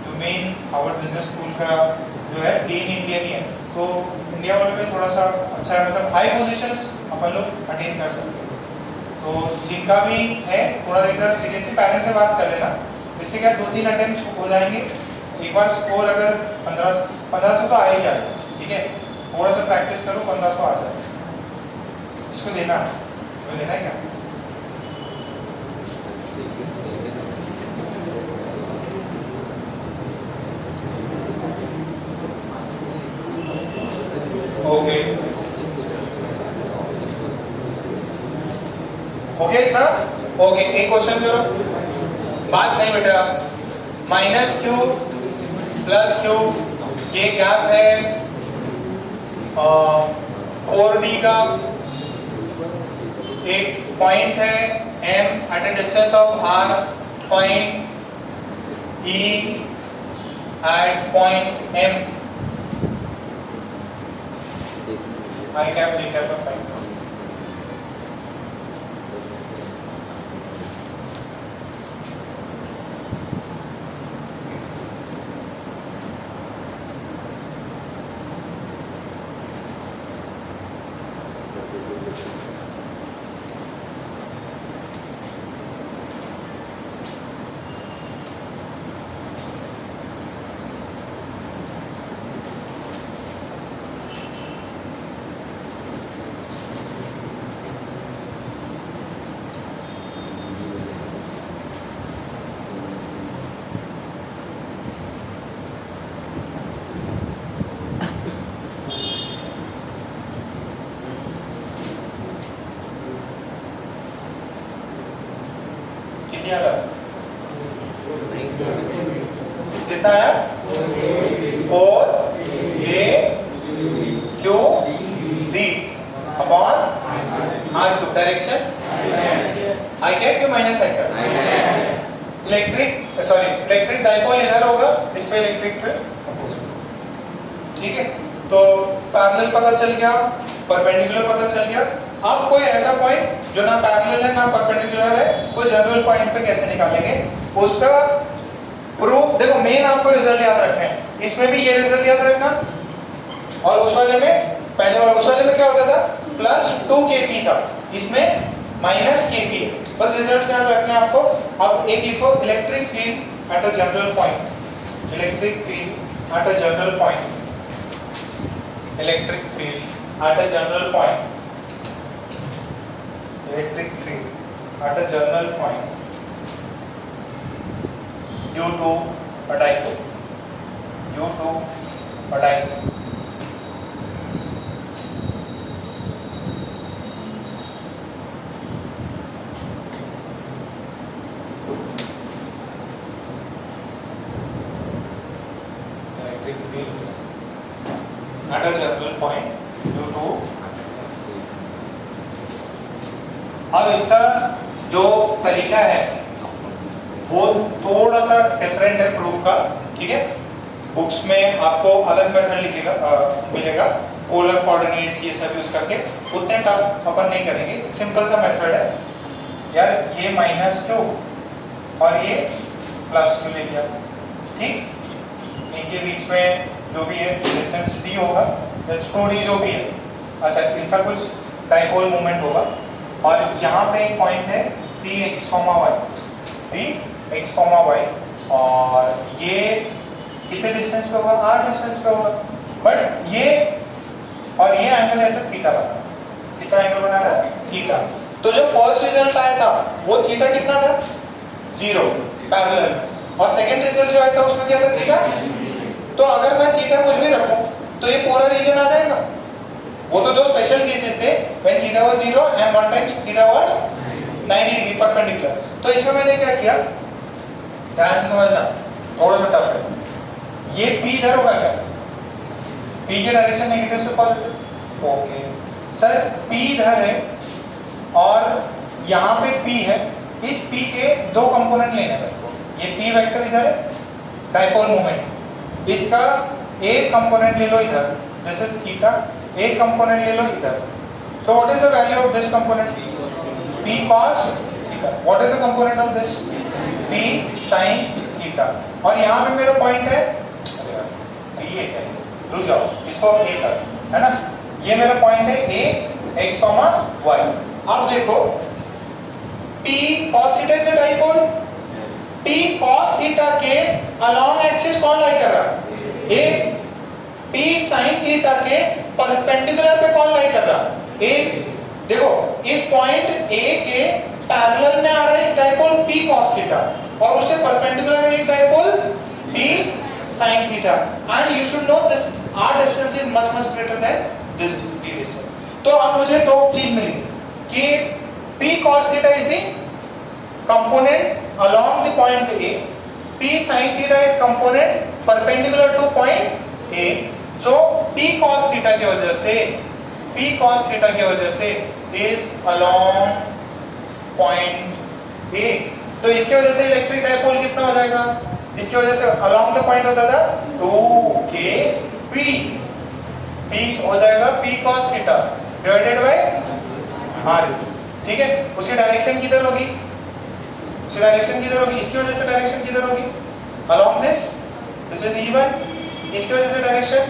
जो मेन हार्वर्ड बिजनेस स्कूल का जो है डीन इंडियन ही है। तो इंडिया वालों में थोड़ा सा अच्छा है, मतलब हाई पोजीशंस अपन लोग अटेन कर सकते हैं। तो जिनका भी है थोड़ा एक सीरियसली पेरेंट्स से बात कर लेना, इसके क्या 2-3 अटेम्प्ट हो जाएंगे। एक बार स्कोर अगर 1500 तो आ ही जाएगा, ठीक है, थोड़ा सा प्रैक्टिस करो 1500 आ जाएगा। इसको देना है, तो देना है क्या? ओके, हो गया इतना? ओके, एक क्वेश्चन करो। बात नहीं बेटा, माइनस क्यू प्लस क्यू, ये गैप है 4D का, एक पॉइंट है M at a distance of R, find E at point M, I cap J cap of find. कितना है? 4A Q D upon R cube, direction I cap Q minus I cap. Electric dipole इधर होगा, इस पे electric पे, ठीक है। तो पैरेलल पता चल गया, परपेंडिकुलर पता चल गया। अब कोई ऐसा पॉइंट जो ना पैरेलल है ना परपेंडिकुलर है, कोई जनरल पॉइंट पे कैसे निकालेंगे उसका प्रूफ। देखो मेन आपको रिजल्ट याद रखना है, इसमें भी ये रिजल्ट याद रखना, और उस वाले में, पहले वाले उस वाले में क्या होता था, प्लस 2kp था, इसमें माइनस kp है। बस रिजल्ट याद रखना है आपको। अब एक लिखो, electric field at a general point, electric field at a general point, electric field at a general point, electric field at a general point due to a dipole, due to a dipole, electric field at a general point due to। अब इसका जो तरीका है वो थोड़ा सा different है proof का, ठीक है। बुक्स में आपको अलग मेथड मिलेगा, पोलर कोऑर्डिनेट्स ये सब यूज करके, उतने टफ अपन नहीं करेंगे, सिंपल सा मेथड है यार। ये माइनस क्यू और ये प्लस क्यू ले लिया, ठीक। इनके बीच में जो भी है डिस्टेंस d होगा, d जो भी है, अच्छा इनका कुछ डाइपोल मोमेंट होगा, और यहाँ पे एक पॉइंट है px, y, और ये कितने डिस्टेंस पे होगा, r डिस्टेंस पे होगा, बट ये और ये एंगल ऐसे थीटा बना, कितना एंगल बना रहा है, थीटा। तो जो फर्स्ट रिजल्ट आया था वो थीटा कितना था, 0 पैरेलल, और सेकंड रिजल्ट जो आया था उसमें क्या था, थीटा। तो अगर मैं थीटा कुछ भी रखूं तो ये पूरा रीजन आ जाएगा। वो तो दो स्पेशल केसेस थे, when theta was 0 and one times theta was 90 degree perpendicular. तो इसमें मैंने क्या किया, ध्यान से समझना, थोड़ा सा टफ है। ये p इधर होगा क्या, p की डायरेक्शन नेगेटिव से पॉजिटिव, ओके सर p इधर है और यहाँ पे p है, इस p के दो कंपोनेंट लेने हैं, ये p वेक्टर इधर है, डाइपोल मोमेंट, इसका एक कंपोनेंट ले लो इधर, दिस इज थीटा, एक कंपोनेंट ले लो इधर। सो what is the value of this component, p cos theta. What is the component of this, p sin theta. और यहाँ पे मेरा पॉइंट है, ये है, रुक जाओ इसको अब a कर, है ना, ये मेरा पॉइंट है a, x, y। अब देखो p cos theta is a dipole, P cos theta के अलोंग एक्सिस कौन लाई कर रहा है? A. P sin थीटा के परपेंडिकुलर पे कौन लाई कर रहा है? A. देखो इस पॉइंट A के पैरेलल में आ रहा है डायपोल P cos थीटा और उससे परपेंडिकुलर है एक dipole P sin theta, and you should know this r distance is much greater than this d distance. तो अब मुझे दो चीज मिली कि P cos theta is the component along the point A, P sin theta is component perpendicular to point A. So P cos theta की वजह से is along point A. तो इसकी वजह से इलेक्ट्रिक डायपोल कितना हो जाएगा? इसकी वजह से along the point होता था 2kP. P हो जाएगा P cos theta divided by R. ठीक है, उसकी डायरेक्शन किधर होगी? उसकी डायरेक्शन किधर होगी? इसकी वजह से डायरेक्शन किधर होगी? along this is E1. इसकी वजह से डायरेक्शन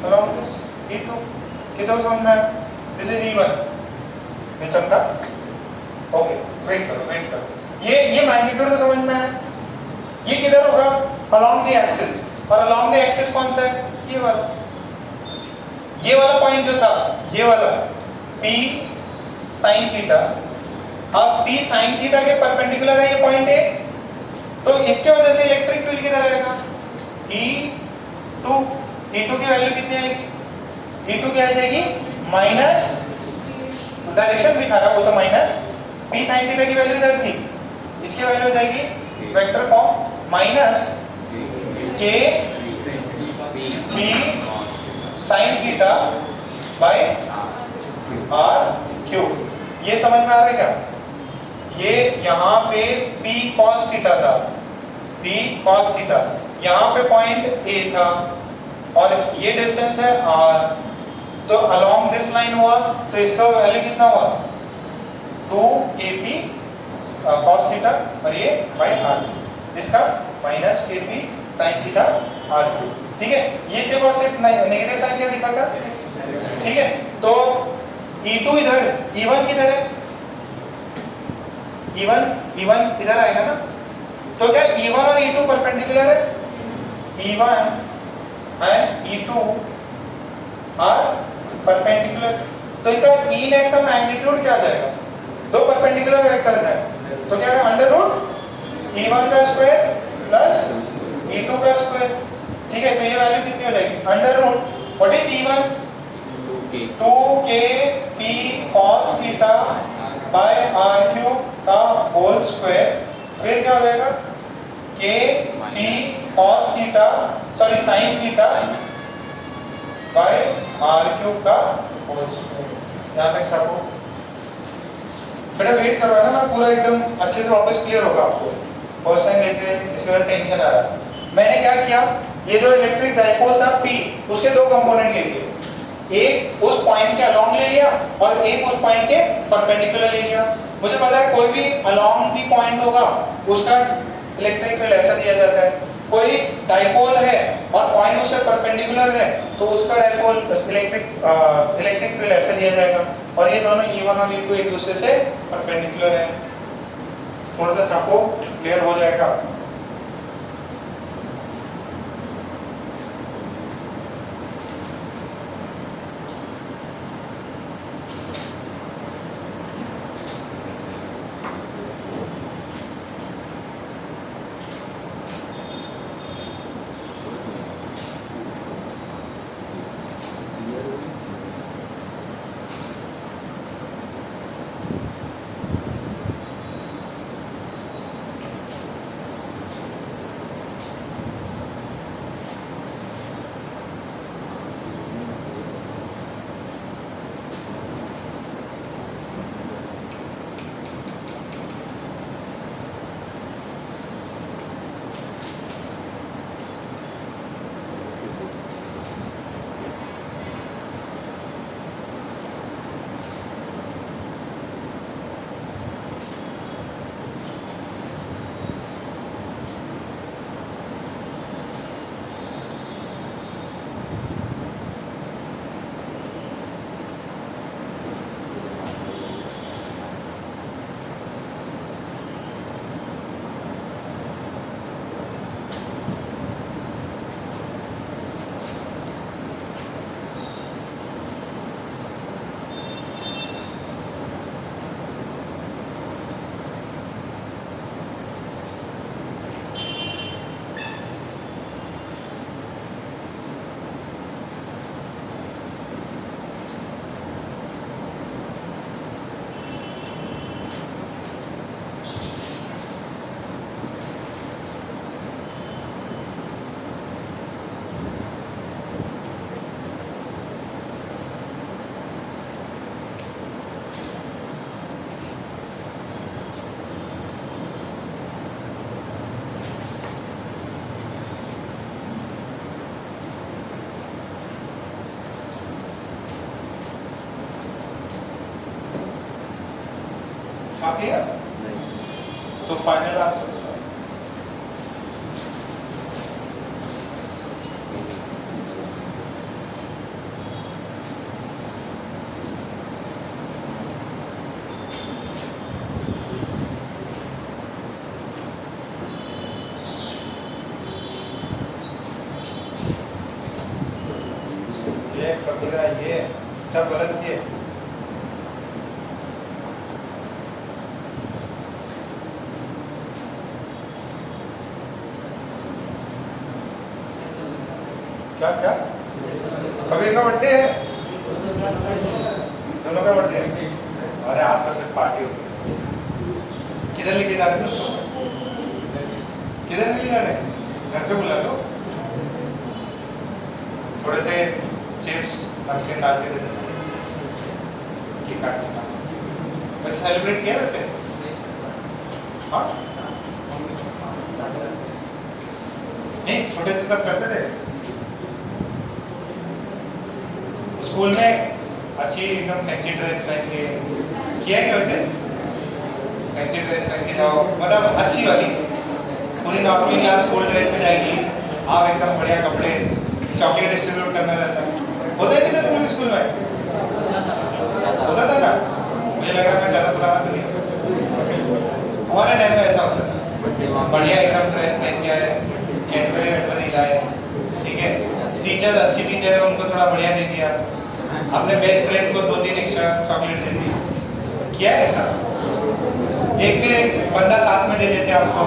along this E2. किधर समझ में आया? this is E1. नहीं समझा? ओके, वेट करो. ये मैग्नीट्यूड तो समझ में आया. ये किधर होगा? along the axis. और along the axis कौन सा है? ये वाला पॉइंट जो था, ये वाला P sin थीटा. अब P sin थीटा के परपेंडिकुलर है ये पॉइंट A. तो इसके वजह से इलेक्ट्रिक फील्ड किधर आएगा? E2. E2 की वैल्यू कितनी आएगी? E2 क्या आ जाएगी? माइनस, डायरेक्शन दिखा रहा, वो तो माइनस P sin थीटा की वैल्यू इधर थी, इसकी वैल्यू हो जाएगी vector form minus K P sin theta by R cube. ये समझ में आ रहा है क्या? ये यहाँ पे P cos थीटा था, P cos थीटा, यहाँ पे पॉइंट A था और ये डिस्टेंस है R. तो along this line हुआ तो इसका वैल्यू कितना हुआ? 2kP cos थीटा और ये बाय R. इसका minus kP sin theta R cube. ठीक है, ये सिर्फ और सिर्फ नेगेटिव साइन क्या दिखा था? ठीक है, तो E2 इधर, E1 किधर है? E1 इधर आएगा ना. तो क्या E1 और E2 परपेंडिकुलर है? E1 and E2 are perpendicular. तो इनका E नेट का मैग्नीट्यूड क्या आ जाएगा? दो परपेंडिकुलर वेक्टर्स हैं, तो क्या है? अंडर रूट E1 का स्क्वायर प्लस E2 का स्क्वायर. ठीक है, तो ये वैल्यू कितनी हो जाएगी? Under root what is E1? 2kP cos theta by R cube का होल स्क्वायर. फिर क्या हो जाएगा? kP cos theta sorry sin theta by R cube का होल स्क्वायर. यहाँ तक सबको बेटा वेट करो ना, मैं पूरा एकदम अच्छे से वापस क्लियर होगा आपको. फर्स्ट टाइम देख रहे हैं, इसके वजह टेंशन आ रहा है. मैंने क्या किया, ये जो इलेक्ट्रिक डायपोल था P, उसके दो कंपोनेंट ले लिए. एक उस पॉइंट के अलोंग ले लिया और एक उस पॉइंट के परपेंडिकुलर ले लिया. मुझे पता है कोई भी अलोंग दी पॉइंट होगा उसका इलेक्ट्रिक फील्ड ऐसा दिया जाता है. कोई डायपोल है और पॉइंट उससे परपेंडिकुलर है तो उसका डायपोल इलेक्ट्रिक फील्ड ऐसा दिया जाएगा. और ये दोनों E1 और E2 एक दूसरे से परपेंडिकुलर है. थोड़ा सा आपको क्लियर हो जाएगा. गया? तो फाइनल आंसर बताओ। ये कबीरा ये सब गलत किए। क्या क्या? कबीर का बर्थडे है? दोनों का बर्थडे है? अरे आज तक फिर पार्टी हो गई। किधर लेके जा रहे थे उसको? किधर लेके जा रहे हैं? घर पे बुला लो, थोड़े से चिप्स नमकीन डाल के दे दो, केक काट के। वैसे सेलिब्रेट किया वैसे? हाँ नहीं, छोटे थे तब करते थे स्कूल में, अच्छी एकदम फैंसी ड्रेस पहन के किया क्या वैसे? फैंसी ड्रेस पहन के जाओ, मतलब अच्छी वाली, पूरी नॉर्मल क्लास स्कूल ड्रेस में जाएगी, आप एकदम बढ़िया कपड़े, चॉकलेट डिस्ट्रीब्यूट करना रहता है। होता है नहीं था तुम लोग स्कूल में? होता था ना? मुझे लग रहा है मैं ज़्यादा पुराना तो नहीं। हमारे टाइम में ऐसा होता था, बढ़िया एकदम ड्रेस पहन के आए, कैडबरी वैडबरी लाए, ठीक है, टीचर अच्छी टीचर है उनको थोड़ा बढ़िया दे दिया, अपने बेस्ट फ्रेंड को 2-3 एक्स्ट्रा चॉकलेट दे दी। क्या है ऐसा? एक भी बंदा साथ में दे देते आपको,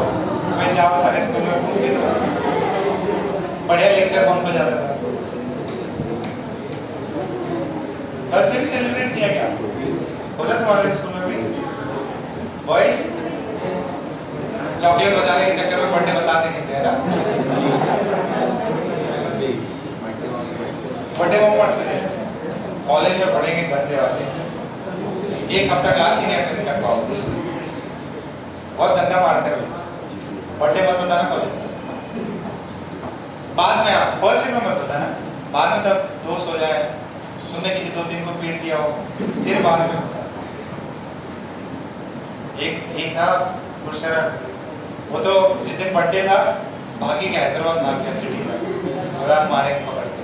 मैं जाओ सारे स्कूल में घूम के बढ़िया लेक्चर कौन बजा रहा था। वैसे भी सेलिब्रेट किया क्या होता तुम्हारे स्कूल में भी? बॉयज चॉकलेट बजाने के चक्कर में बर्थडे बताते नहीं थे ना? बर्थडे वो पढ़ते थे, कॉलेज में पढ़ेंगे बर्थडे वाले, एक हफ्ता क्लास ही नहीं अटेंड कर पाओ, बहुत गंदा मारते हैं बर्थडे मत बताना कॉलेज। बाद में आप फर्स्ट ईयर में मत बताना, बाद में तब दोस्त हो जाए, तुमने किसी 2-3 को पीट दिया हो, फिर बाद में बता। एक था गुरशरण, वो तो जिस दिन बर्थडे था भागी गया, हैदराबाद भाग गया सिटी में, और आप मारेंगे पकड़ के,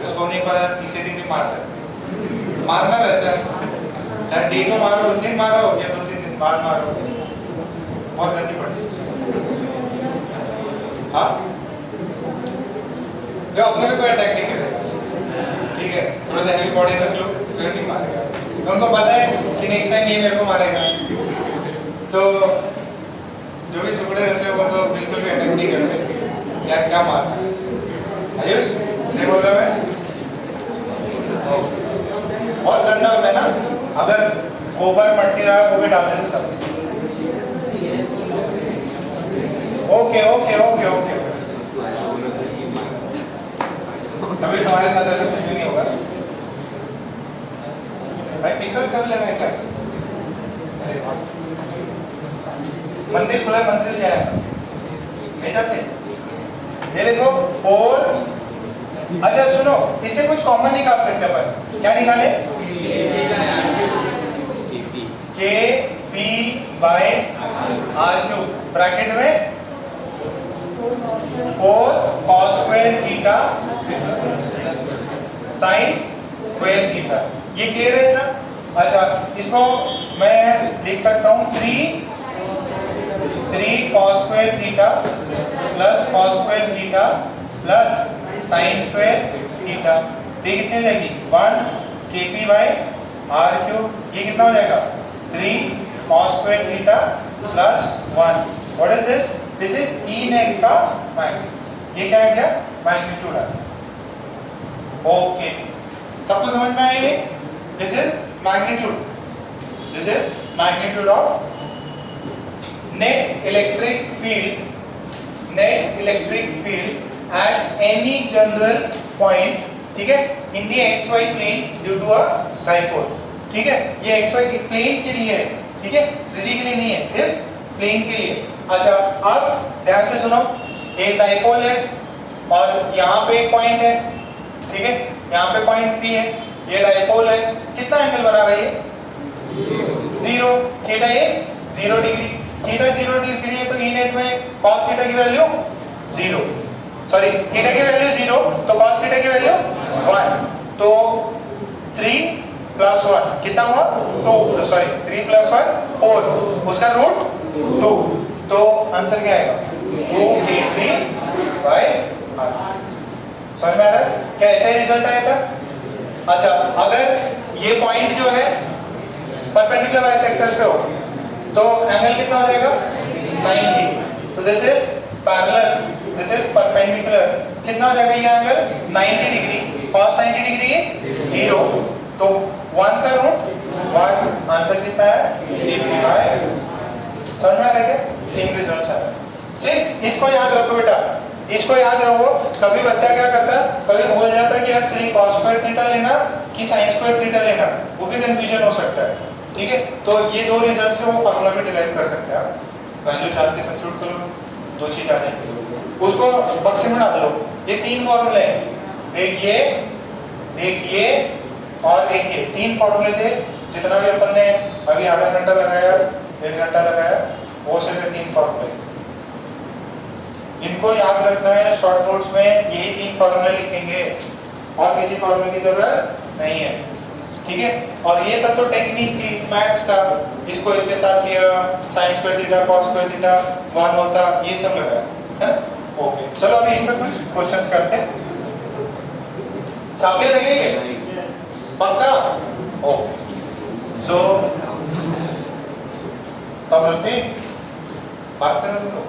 उसको नहीं पता तीसरे दिन भी मार सकते, मारना रहता है, चाहे डे को मारो उस दिन मारो या 2-3 दिन बाद मारो, बहुत गंदी पड़ती है। हाँ जो अपने भी कोई अटैक नहीं करेगा, ठीक है, थोड़ा सा हैवी बॉडी रख लो, फिर नहीं मारेगा, उनको पता है कि नेक्स्ट टाइम ये मेरे को मारेगा, तो जो भी सुपड़े रहते हैं वो तो बिल्कुल भी अटैक नहीं करते, यार क्या मारना है। आयुष सही बोल रहा है? बहुत गंदा होता है ना, अगर गोबर मट्टी रहा वो भी डाल देते सब। ओके ओके ओके ओके, कभी तुम्हारे साथ ऐसा कुछ भी नहीं होगा भाई, टिकट कर लेना है क्या? अरे मंदिर खुला, मंदिर जाए नहीं जाते? ये देखो 4, अच्छा सुनो, इससे कुछ कॉमन निकाल सकते अपन, क्या निकाले? KP/R³ ब्रैकेट में 4 cos square theta sin square theta, ये क्लियर है ना? अच्छा इसको मैं लिख सकता हूँ 3 cos square theta plus cos square theta plus sin square theta, ये कितनी हो जाएगी? 1 KP/R³, ये कितना हो जाएगा? 3 cos square theta plus 1, what is this? This is E net का मैग्नीट्यूड, ये क्या है? क्या मैग्नीट्यूड है? ओके, सबको समझ में आया ये? This is magnitude, this is magnitude of net electric field at any general point, ठीक है, in the xy plane due to a dipole, ठीक है, ये xy प्लेन के लिए है, ठीक है, 3D के लिए नहीं है, सिर्फ प्लेन के लिए। अच्छा अब ध्यान से सुनो, एक डाइपोल है और यहाँ पे एक पॉइंट है, ठीक है, यहाँ पे पॉइंट P है, ये डाइपोल है, कितना एंगल बना रही है? 0, theta is 0 degree, theta 0 degree है तो ई नेट में cos थीटा की वैल्यू 0, सॉरी थीटा की वैल्यू 0 तो cos थीटा की वैल्यू 1, तो 3 प्लस 1 कितना हुआ 2, सॉरी 3 प्लस 1 4, उसका रूट 2, तो आंसर क्या आएगा 2 by r। समझ में आ रहा है क्या ऐसा ही रिजल्ट आया था? अच्छा, अगर ये पॉइंट जो है परपेंडिकुलर बाइसेक्टर पे हो तो एंगल कितना हो जाएगा 90, तो this is parallel, this is perpendicular, कितना हो जाएगा ये angle 90 degree, cos 90 degree is 0, तो 1 का रूट 1, आंसर कितना है 3 समझ में आ रहा है क्या? सेम रिजल्ट आ रहा है। सिर्फ इसको याद रखो बेटा, इसको याद रखो। कभी बच्चा क्या करता है, कभी भूल जाता है कि यार 3 cos स्क्वायर थीटा लेना कि sin स्क्वायर थीटा लेना, वो भी कंफ्यूजन हो सकता है, ठीक है? तो ये दो रिजल्ट से वो फार्मूला में डिराइव कर सकते हैं आप, वैल्यू चार्ज के सब्स्टिट्यूट करो, दो चीज आ जाएगी, उसको बक्से में डाल लो। ये 3 फार्मूले हैं, एक ये और एक ये, 3 फार्मूले थे। जितना भी अपन ने अभी आधा घंटा लगाया, 1 घंटा लगाया, वो सिर्फ 3 फार्मूले, इनको याद रखना है। शॉर्ट नोट्स में यही 3 फार्मूले लिखेंगे और किसी फार्मूले की जरूरत नहीं है, ठीक है? और ये सब तो टेक्निक थी, मैथ्स था, इसको इसके साथ किया, sin square theta cos square theta 1 होता, ये सब लगाया है। ओके, चलो अभी इसमें कुछ क्वेश्चंस करते हैं। चाबियां लगेंगे पक्का? ओके, सो समृद्धि बात करें तुम लोग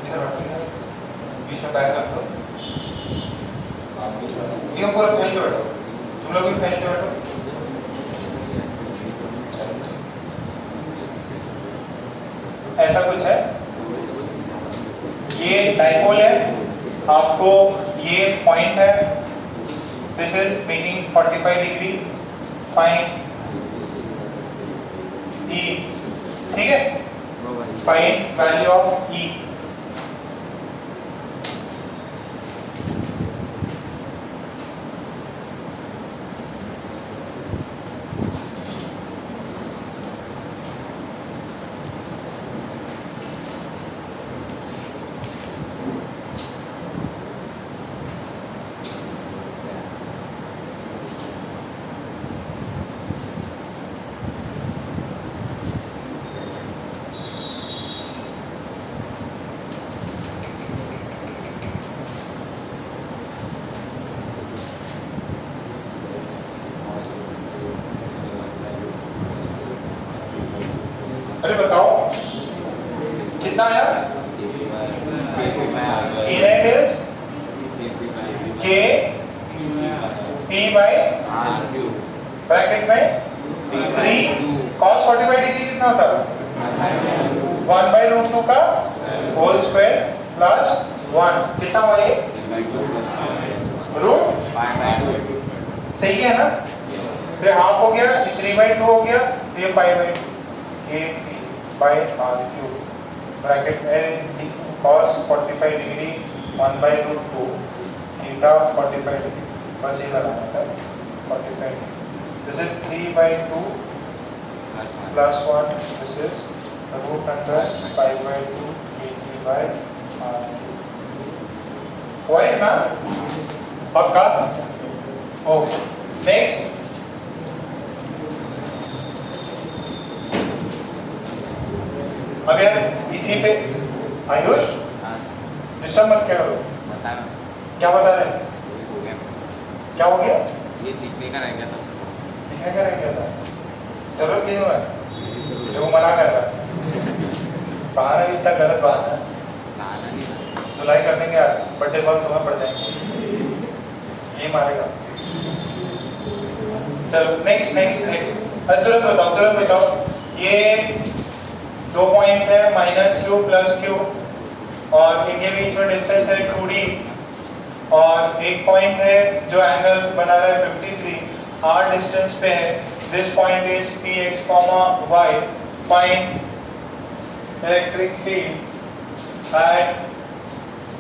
इधर बैठो, बीच में पैर रख दो, तीनों पूरा फैल के बैठो, तुम लोग भी फैल के बैठो। ऐसा कुछ है, ये डाइपोल है, आपको ये पॉइंट है, this is making 45 degree, find E, ठीक है? Find value of E। अरे बताओ कितना आया? इनएट इज के पी बाई ब्रैकेट में 3 cos 45 डिग्री कितना होता है 1 बाई रूट 2 का होल स्क्वायर प्लस 1, कितना हुआ ये रूट, सही है ना? फिर हाफ हो गया, 3/2 हो गया, तो ये 5/2 के बाई आर क्यूब ब्रैकेट में cos 45 degree 1 by root 2 theta 45 degree, बस ये लगाना था 45 degree, this is 3/2 plus 1, this is root under 5/2 kt by R cube. हुआ है ना पक्का? ओके, नेक्स्ट अब यार इसी पे आयुष डिस्टर्ब मत क्या करो, क्या बता रहे हैं? क्या हो गया? ये दिखने का रह गया था, दिखने का रह गया था, जरूरत नहीं है जो मना कर रहा है, बहाना भी इतना गलत बात है, धुलाई कर देंगे आज, बर्थडे बॉल तुम्हें पड़ जाएंगे, ये मारेगा। चलो नेक्स्ट नेक्स्ट नेक्स्ट, तुरंत बताओ, ये 2 पॉइंट्स है -q प्लस q और इनके बीच में डिस्टेंस है 2d और एक पॉइंट है जो एंगल बना रहा है 53, r डिस्टेंस पे है, this point is px, y, find electric field eight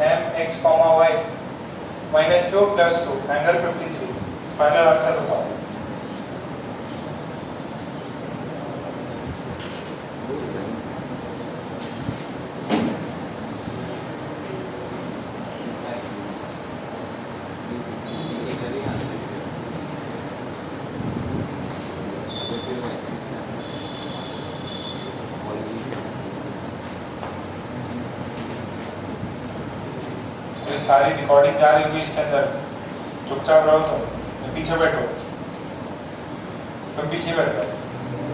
mx, y -q plus q angle 53, final answer बताओ। सारी रिकॉर्डिंग जा रही हुई इसके अंदर, चुपचाप रहो तुम पीछे बैठो, तुम पीछे बैठ जाओ,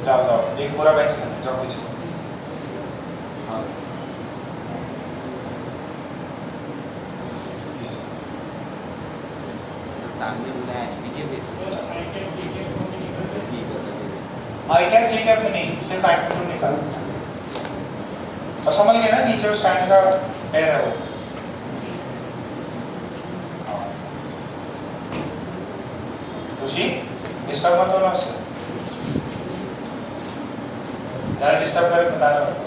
जाओ जाओ एक पूरा बेंच कर जाओ पीछे। हाँ सामने बोला है पीछे भी आई कैप जी कैप में नहीं, सिर्फ एप्टीट्यूड निकाल और समझ गए ना, नीचे स्टैंड का एयर है वो। खुशी डिस्टर्ब मत होना उससे, ज़्यादा डिस्टर्ब करे बताना उसको,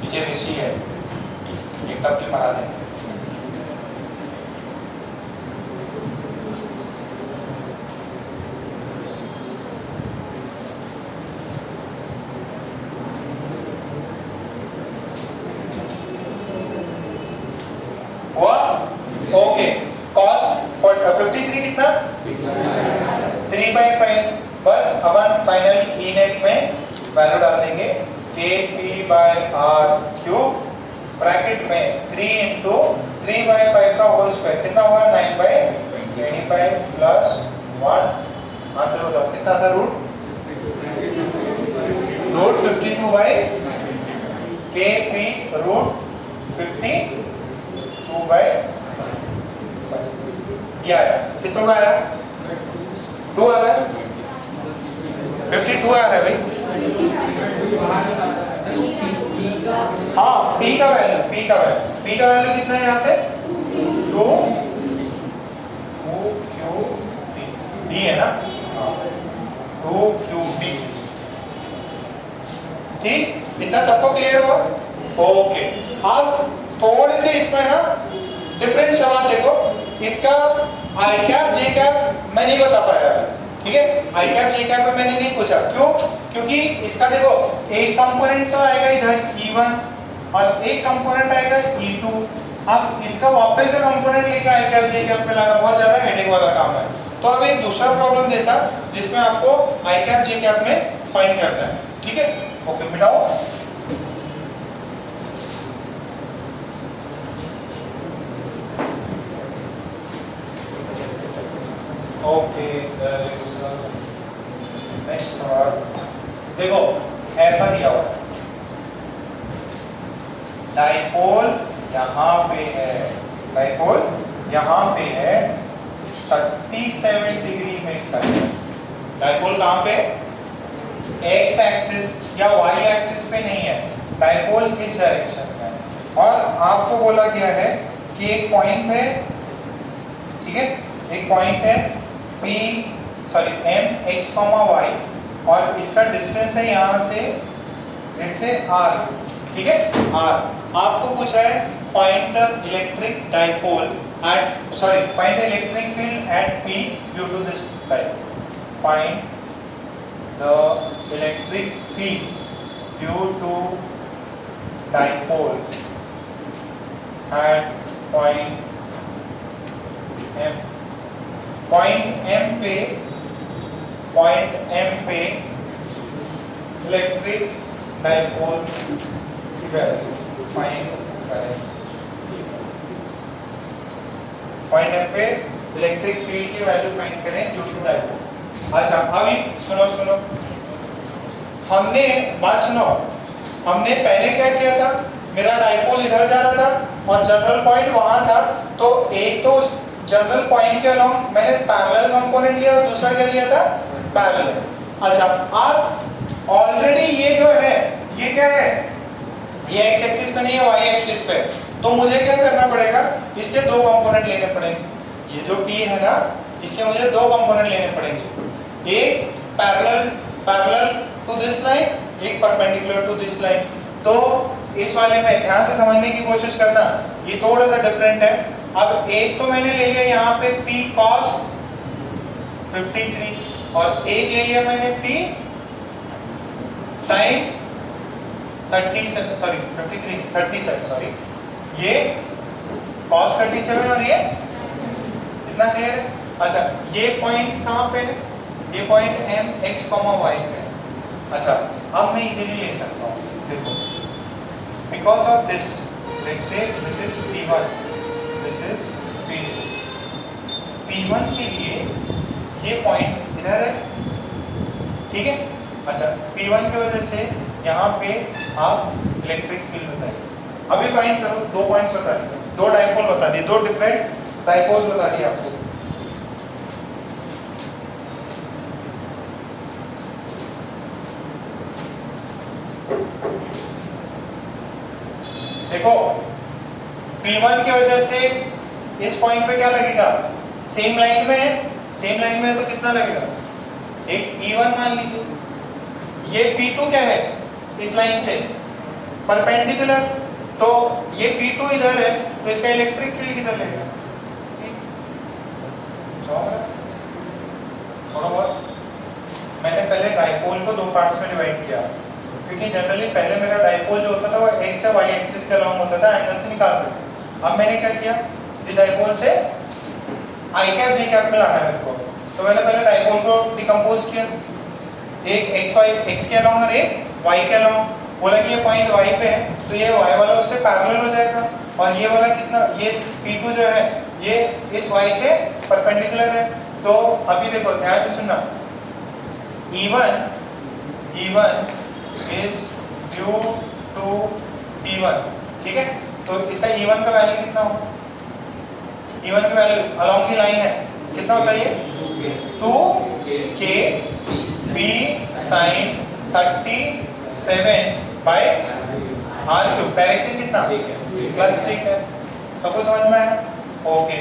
पीछे ऋषि है एक टपकी मारा देंगे। ओके cos 53 कितना 3/5, बस अपन फाइनल ई नेट में वैल्यू डाल देंगे kp/r³ ब्रैकेट में 3 × 3/5 का होल स्क्वायर कितना होगा 9/25 प्लस 1। आंसर बताओ कितना था रूट 52/kp√52/5 ये आया, कितना का आया 2 आ रहा है, 52 आ रहा है भाई। हाँ p का वैल्यू कितना है यहाँ से 2 d है ना, 2qb। ठीक, इतना सबको क्लियर हुआ? ओके, अब थोड़े से इसमें ना डिफरेंट सवाल देखो। इसका आई कैप जे कैप मैं नहीं बता पाया, ठीक है, आई कैप जे कैप में मैंने नहीं पूछा, क्यों? क्योंकि इसका देखो एक कंपोनेंट तो आएगा इधर E1 और एक कंपोनेंट आएगा E2। अब इसका वापस से कंपोनेंट लेके आई कैप जे कैप पे लाना बहुत ज्यादा हेडेक वाला काम है। तो अब एक दूसरा प्रॉब्लम देता जिसमें आपको आई कैप जे कैप में फाइंड करना है, ठीक है। ओके मिटाओ। ओके नेक्स्ट सवाल देखो, ऐसा दिया हुआ है डाइपोल यहाँ पे है, डाइपोल यहाँ पे है 37 डिग्री में कर, डाइपोल कहाँ पे एक्स एक्सिस या वाई एक्सिस पे नहीं है, डाइपोल इस डायरेक्शन में है। और आपको बोला गया है कि एक पॉइंट है, ठीक है, एक पॉइंट है m x, y और इसका डिस्टेंस है यहाँ से लेट्स से r, ठीक है, r। आपको पूछा है find the electric dipole at find the electric field at p due to this type, find the electric field due to dipole at point m। Point m पे electric dipole की value find करें। Point m पे electric field की value find करें due to dipole. अच्छा अभी सुनो, हमने बात सुनो, हमने पहले क्या किया था, मेरा डाइपोल इधर जा रहा था और जनरल पॉइंट वहां था, तो एक तो जनरल पॉइंट के अलोंग मैंने पैरेलल कंपोनेंट लिया और दूसरा क्या लिया था पैरेलल। अच्छा अब ऑलरेडी ये जो है ये क्या है, ये एक्स एक्सिस पे नहीं है, वाई एक्सिस पे, तो मुझे क्या करना पड़ेगा, इसके दो कंपोनेंट लेने पड़ेंगे। ये जो p है ना, इसके मुझे दो कंपोनेंट लेने पड़ेंगे, एक पैरेलल टू दिस लाइन, एक परपेंडिकुलर टू दिस लाइन। तो इस वाले में ध्यान से समझने की कोशिश करना, ये थोड़ा सा डिफरेंट है। अब एक तो मैंने ले लिया यहाँ पे p cos 53 और एक ले लिया मैंने p sin 37 सॉरी, ये cos 37 और ये इतना क्लियर है। अच्छा ये पॉइंट कहाँ पे है, ये पॉइंट m x, y पे है। अच्छा अब मैं इजीली ले सकता हूँ, देखो because of this let's say this is p1, this is P2। P1 के लिए ये पॉइंट इधर है, ठीक है। अच्छा, P1 की वजह से यहाँ पे आप इलेक्ट्रिक फील्ड बताइए। अभी फाइंड करो, दो पॉइंट्स बता दिए, दो डाइपोल बता दिए, दो डिफरेंट डाइपोल्स बता दिए आपको। देखो P1 की वजह से इस पॉइंट पे क्या लगेगा, सेम लाइन में है, सेम लाइन में है तो कितना लगेगा, एक E1 मान लीजिए। ये P2 क्या है, इस लाइन से परपेंडिकुलर, तो ये P2 इधर है तो इसका इलेक्ट्रिक फील्ड किधर लगेगा, थोड़ा बहुत। मैंने पहले डाइपोल को दो पार्ट्स में डिवाइड किया, क्योंकि जनरली पहले मेरा डाइपोल जो होता था वो एक्स या वाई एक्सिस के अलोंग होता था, एंगल से निकालते थे। अब मैंने क्या किया, इस डाइपोल से आई कैप जे कैप में लाना है मेरे को, तो मैंने पहले डाइपोल को डिकम्पोज किया, एक एक्स वाई एक्स के अलोंग और एक वाई के अलोंग। बोला कि ये पॉइंट वाई पे है तो ये वाई वाला उससे पैरेलल हो जाएगा, और ये वाला कितना, ये P2 जो है ये इस वाई से परपेंडिकुलर है। तो अभी देखो ध्यान से सुनना, E1 is due to P1, ठीक है। तो इसका E1 का वैल्यू कितना होगा, E1 का वैल्यू अलोंग दी लाइन है कितना होता है, ये 2k b sin 37 by r cube. Direction कितना, प्लस, ठीक है, सबको समझ में आया, okay.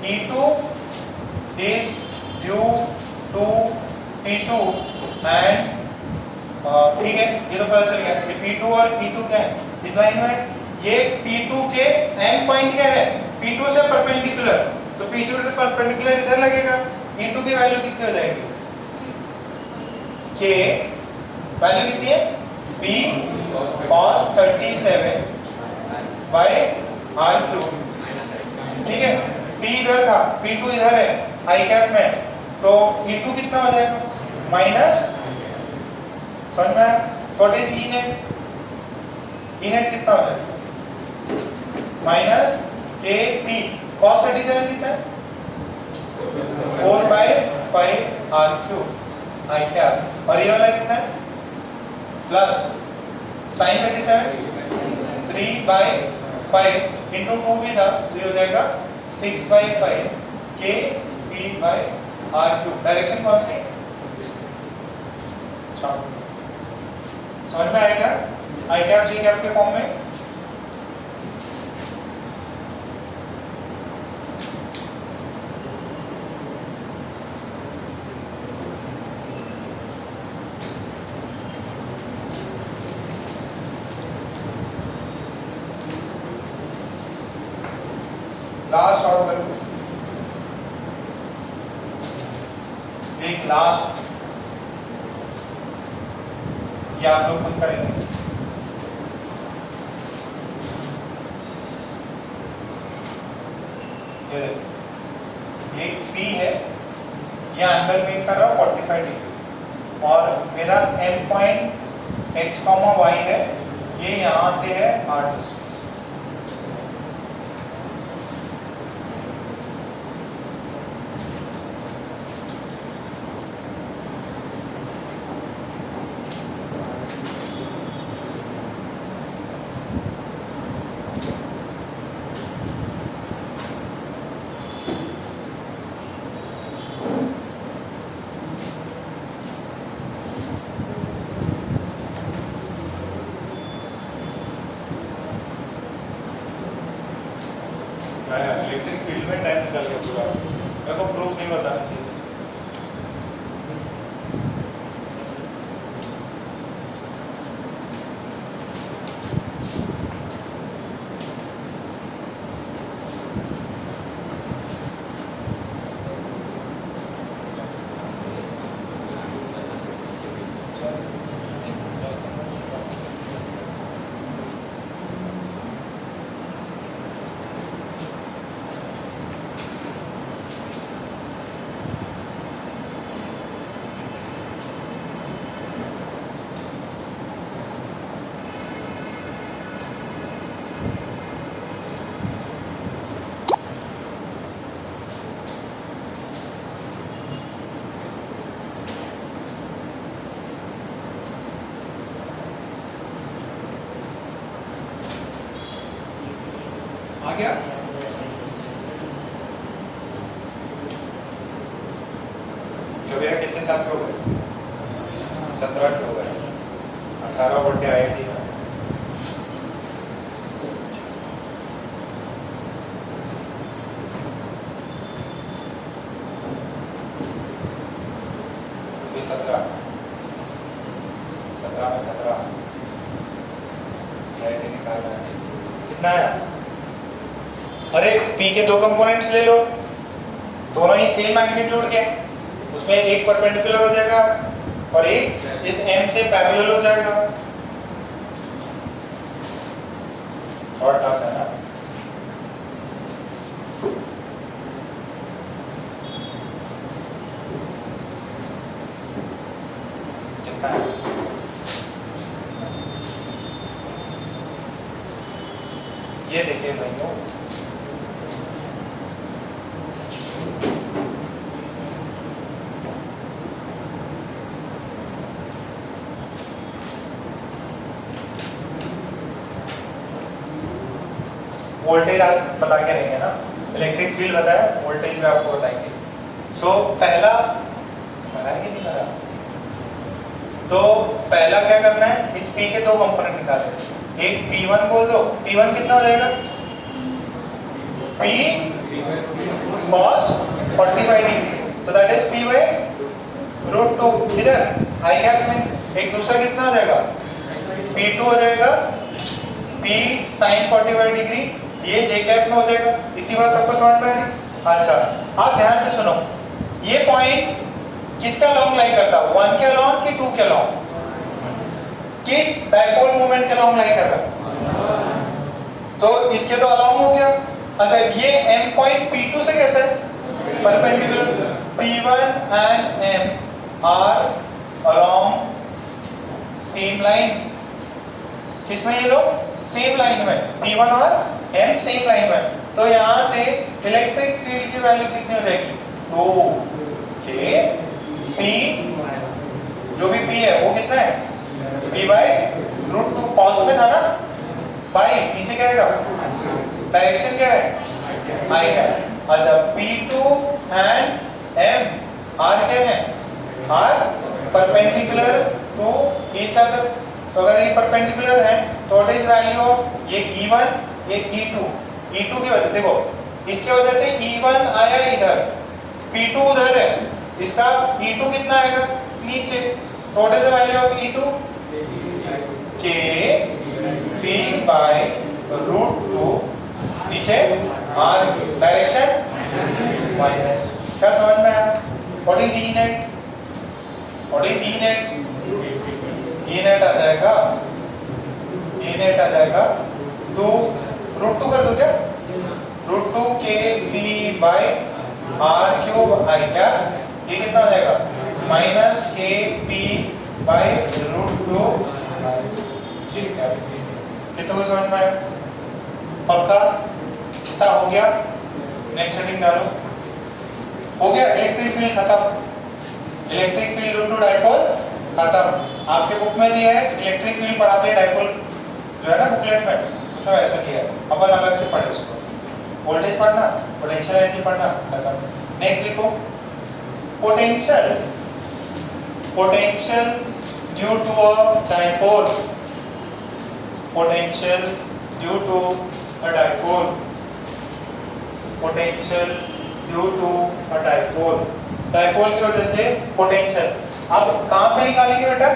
E2 is due to P2 and ठीक है, ये तो पता चल गया। ये P2 और P2 क्या है, इस लाइन में ये P2 के एंड पॉइंट क्या है, P2 से परपेंडिकुलर, तो P2 से परपेंडिकुलर इधर लगेगा। E2 की वैल्यू कितनी हो जाएगी, K वैल्यू कितनी है, B cos 37 by r cube, ठीक है। P इधर था, P2 इधर है आई कैप में, तो E2 कितना हो जाएगा, माइनस, समझ में आया, what is E net, E net कितना हो जाएगा, माइनस के पी cos 37 कितना है, 4 बाय 5 r क्यूब आई कैप, और ये वाला कितना है, प्लस sin 37 3 बाय 5 इंटू 2 भी था तो ये हो जाएगा 6 बाय 5 के P by r cube. Direction कौन सी, समझ में आएगा, आई कैप जी कैप के फॉर्म में। लास्ट और कर लो, एक लास्ट, ये आप लोग खुद करेंगे। एक P है, ये एंगल मेक कर रहा है 45 डिग्री, और मेरा M पॉइंट x, y है, ये यहां से है r डिस्टेंस। गया? जो मेरा कितने साल के हो गए? 17 के हो गए। 18 बर्थडे IIT में। ये 17 में 17 IIT निकालना है। कितना है? अरे P के दो कंपोनेंट्स ले लो, दोनों ही सेम मैग्नीट्यूड के, उसमें एक परपेंडिकुलर हो जाएगा और एक इस M से पैरेलल हो जाएगा। और टफ है ना? कितना है? ये देखिए भाइयों, वोल्टेज आज बता के रहेंगे ना, इलेक्ट्रिक फील्ड बताया, वोल्टेज भी आपको बताएंगे। सो पहला बताया कि नहीं करा? तो पहला क्या करना है, इस P के दो कंपोनेंट निकाले। एक P1 बोल दो, P1 कितना हो जाएगा? P cos 45 डिग्री, तो दैट इज P बाय √2। इधर आई कैप में एक दूसरा कितना हो जाएगा? P2 हो जाएगा P sin 45 डिग्री, ये J कैप में हो जाएगा। इतनी बात सबको समझ में आ रही? अच्छा, आप ध्यान से सुनो, ये पॉइंट किसका लॉन्ग लाई करता है? 1 के अलॉन्ग कि 2 के अलॉन्ग? किस डायपोल मोमेंट के अलॉन्ग लाई कर रहा है? तो इसके तो अलॉन्ग हो गया। अच्छा, ये M पॉइंट P2 से कैसा है? Perpendicular. P1 and M are along same line। किसमें ये लोग? सेम लाइन में, P1 और M सेम लाइन में। तो यहाँ से इलेक्ट्रिक फील्ड की वैल्यू कितनी हो जाएगी? 2 के P, जो भी P है वो कितना है? P by √2। पॉज में था ना, बाई पीछे क्या आएगा? डायरेक्शन क्या है? I है। अच्छा, P2 एंड M आर क्या है? R perpendicular to each other. तो अगर ये परपेंडिकुलर है तो व्हाट इज वैल्यू ऑफ ये E1 ये E2? E2 की वजह देखो, इसके वजह से E1 आया इधर, P2 उधर है, इसका E2 कितना आएगा? नीचे। तो what is the value of E2? K P by √2 नीचे R की डायरेक्शन माइनस। क्या समझ में आया? What is E net? What is E net? E net आ जाएगा, E नेट आ जाएगा 2 √2 कर दो क्या? √2 के P बाय R क्यूब आई क्या? ये कितना हो जाएगा? माइनस के P बाय √2 जी क्या? कितना समझ में आया? पक्का? कितना हो गया? नेक्स्ट हेडिंग डालो। हो गया, इलेक्ट्रिक फील्ड खत्म। Electric field due to dipole खत्म। आपके बुक में दिया है, इलेक्ट्रिक फील्ड पढ़ाते हैं डाइपोल जो है ना बुकलेट में, उसमें ऐसा दिया है, अपन अलग से पढ़े उसको। वोल्टेज पढ़ना, पोटेंशियल एनर्जी पढ़ना, खत्म। नेक्स्ट लिखो, potential, potential due to a dipole, potential due to a dipole, potential due to a dipole. Dipole की वजह से पोटेंशियल अब कहां पे निकालेंगे बेटा?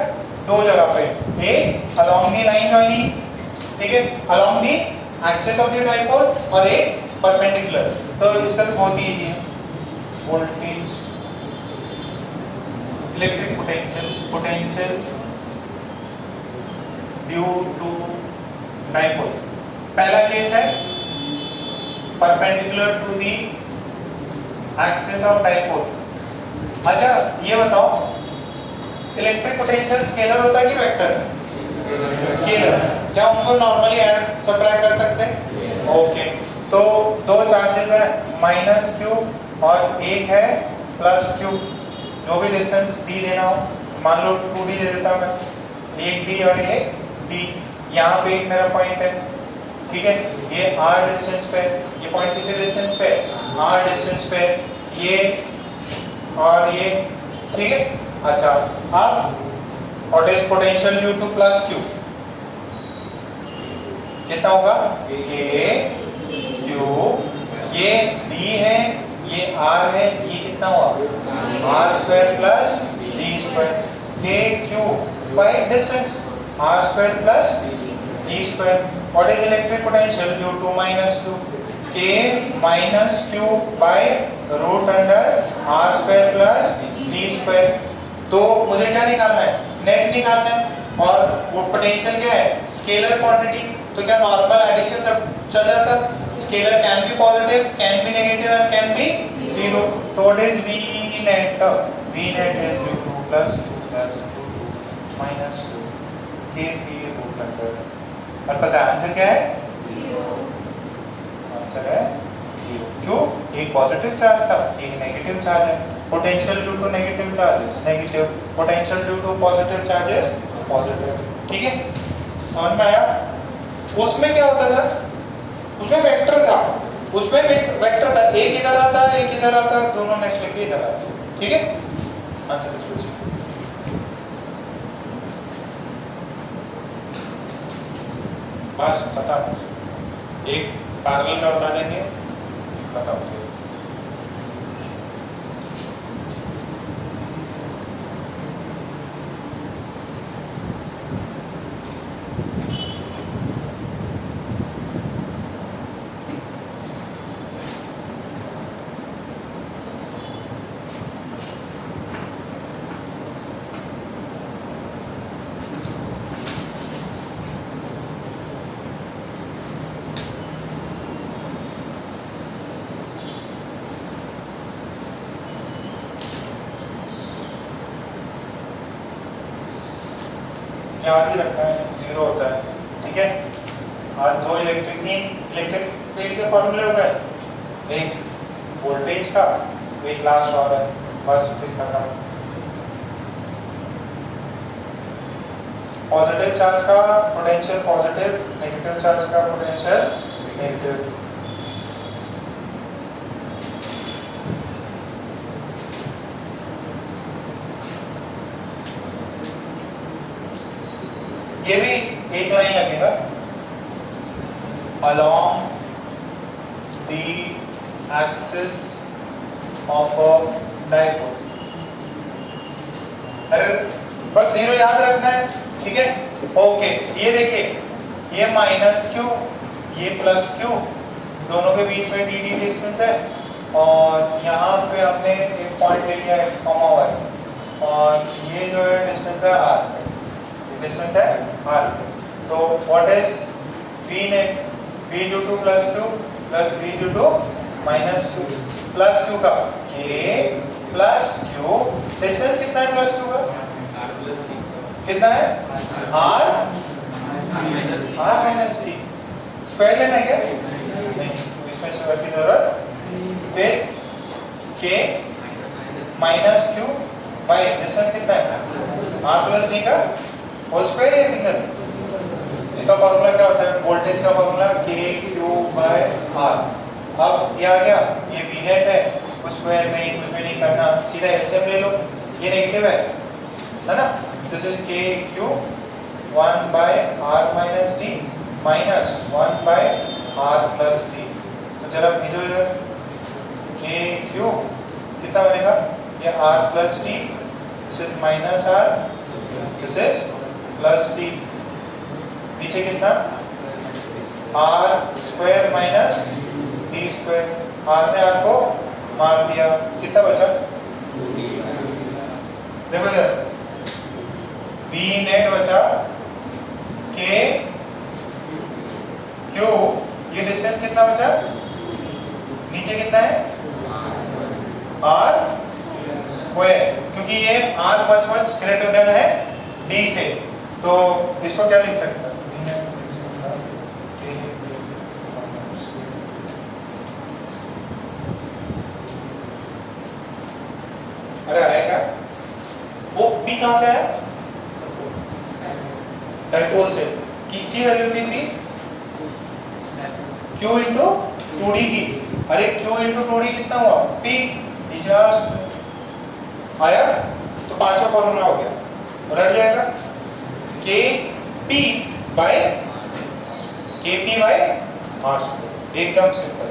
दो जगह पे, एक अलोंग दी लाइन जॉइनिंग, ठीक है, along the axis of the dipole, और एक परपेंडिकुलर। तो इसका तो बहुत ही इजी है। Voltage, electric potential, potential due to dipole. पहला केस है perpendicular to the axis of dipole. अच्छा ये बताओ, इलेक्ट्रिक पोटेंशियल स्केलर होता है कि वेक्टर? स्केलर। क्या उनको नॉर्मली ऐड सबट्रैक्ट कर सकते हैं? ओके, तो दो चार्जेस है -q और एक है +q, जो भी डिस्टेंस d देना हो, मान लो 2d दे देता हूं मैं, एक d और एक d। यहाँ पे एक मेरा पॉइंट है, ठीक है, ये r डिस्टेंस पे, ये पॉइंट कितने डिस्टेंस पे, r डिस्टेंस पे, ये और ये, ठीक है। अच्छा, अब what is potential due to plus q, कितना होगा k q, ये d है, ये r है, ये कितना हुआ r square plus d square, k q by distance r square plus d square. What is electric potential due to minus q, k minus q by root under r square plus d square. तो मुझे क्या निकालना है, net निकालना है। और वो potential क्या है, स्केलर क्वांटिटी, तो क्या नॉर्मल एडिशन सब चल जाता, scalar can be positive, can be negative and can be zero. तो what is v net, v net is due to plus q plus minus q k p root under, और पता है answer क्या है, answer है zero. क्यों, एक positive charge था, एक नेगेटिव चार्ज है। Potential due to negative charges negative, potential due to positive charges positive, ठीक है। समझ में आया? उसमें क्या होता था, उसमें वेक्टर था, उसमें वेक्टर था, एक इधर आता है एक इधर आता है, दोनों नेक्स्ट लेके इधर आते हैं, ठीक है। आंसर लिखो, बस पता, एक पैरेलल का बता देंगे, बताओ। याद ही रखना है, जीरो होता है, ठीक है। और दो इलेक्ट्रिक, तीन इलेक्ट्रिक फील्ड के फॉर्मूले हो गए, एक वोल्टेज का, एक लास्ट और है, बस फिर खत्म। पॉजिटिव चार्ज का पोटेंशियल पॉजिटिव, नेगेटिव चार्ज का पोटेंशियल नेगेटिव। ये भी एक लाइन लगेगा, along the axis of a dipole। अरे बस जीरो याद रखना है, ठीक है। ओके, ये देखिए, ये माइनस क्यू, ये प्लस क्यू, दोनों के बीच में डी डिस्टेंस है, और यहाँ पे हमने एक पॉइंट ले लिया x, y, और ये जो है डिस्टेंस है r, डिस्टेंस है r। तो what is v net, v due to plus q plus v due to minus q, plus q का k प्लस q, डिस्टेंस कितना है प्लस q का, कितना है r माइनस t, स्क्वायर लेना है क्या, नहीं, इसमें स्क्वायर की जरूरत। फिर k minus q by distance कितना है r प्लस d का होल स्क्वायर है, सिंगल। इसका फॉर्मूला क्या होता है, वोल्टेज का formula k q by r। अब ये आ गया, ये v नेट है, कुछ स्क्वायर नहीं, कुछ भी नहीं करना, सीधा एलसीएम ले लो, ये नेगेटिव है ना। This is k q 1 by r minus d minus 1 by r plus d। तो जरा भेजो इधर, k q कितना बनेगा, ये r plus d, this is minus r, this is plus d, नीचे कितना r square minus d square, r ने r को मार दिया, कितना बचा, देखो इधर v नेट बचा, k q, ये डिस्टेंस कितना बचा, नीचे कितना है r स्क्वायर, क्योंकि ये r मच ग्रेटर देन है d से, तो इसको क्या लिख सकता है, अरे आएगा वो p कहां से है, डाइपोल से, किसी वैल्यू थी p, Q इंटू 2D की। अरे Q इंटू 2D कितना हुआ? P चार्ज आया तो पांचवा फॉर्मूला हो गया, रट जाएगा KP बाय R स्क्वायर, एकदम सिंपल।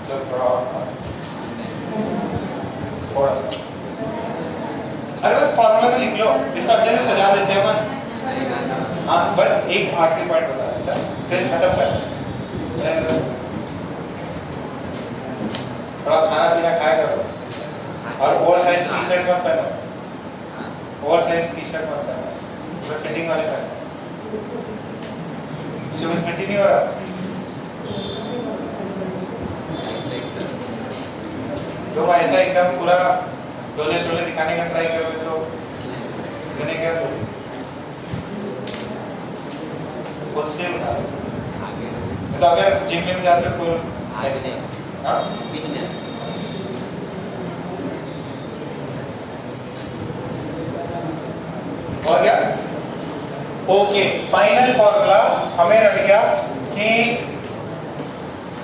चल थोड़ा सा, अरे बस फॉर्मूला तो लिख लो, इसको अच्छे से सजा देते हैं अपन। हाँ बस एक आखिरी पॉइंट बता देता फिर खत्म कर। थोड़ा खाना पीना खाया करो और ओवर साइज टी शर्ट मत पहनो, ओवर साइज टी शर्ट मत पहनो, तो फिटिंग वाले पहनो, इसमें फिटिंग नहीं हो रहा। तुम ऐसा एकदम पूरा डोले शोले दिखाने का ट्राई करोगे तो मैंने क्या बोली खुद से बता दो। तो अगर जिम में जाते हो तो हाँ और क्या? ओके, फाइनल फॉर्मूला हमें रह गया कि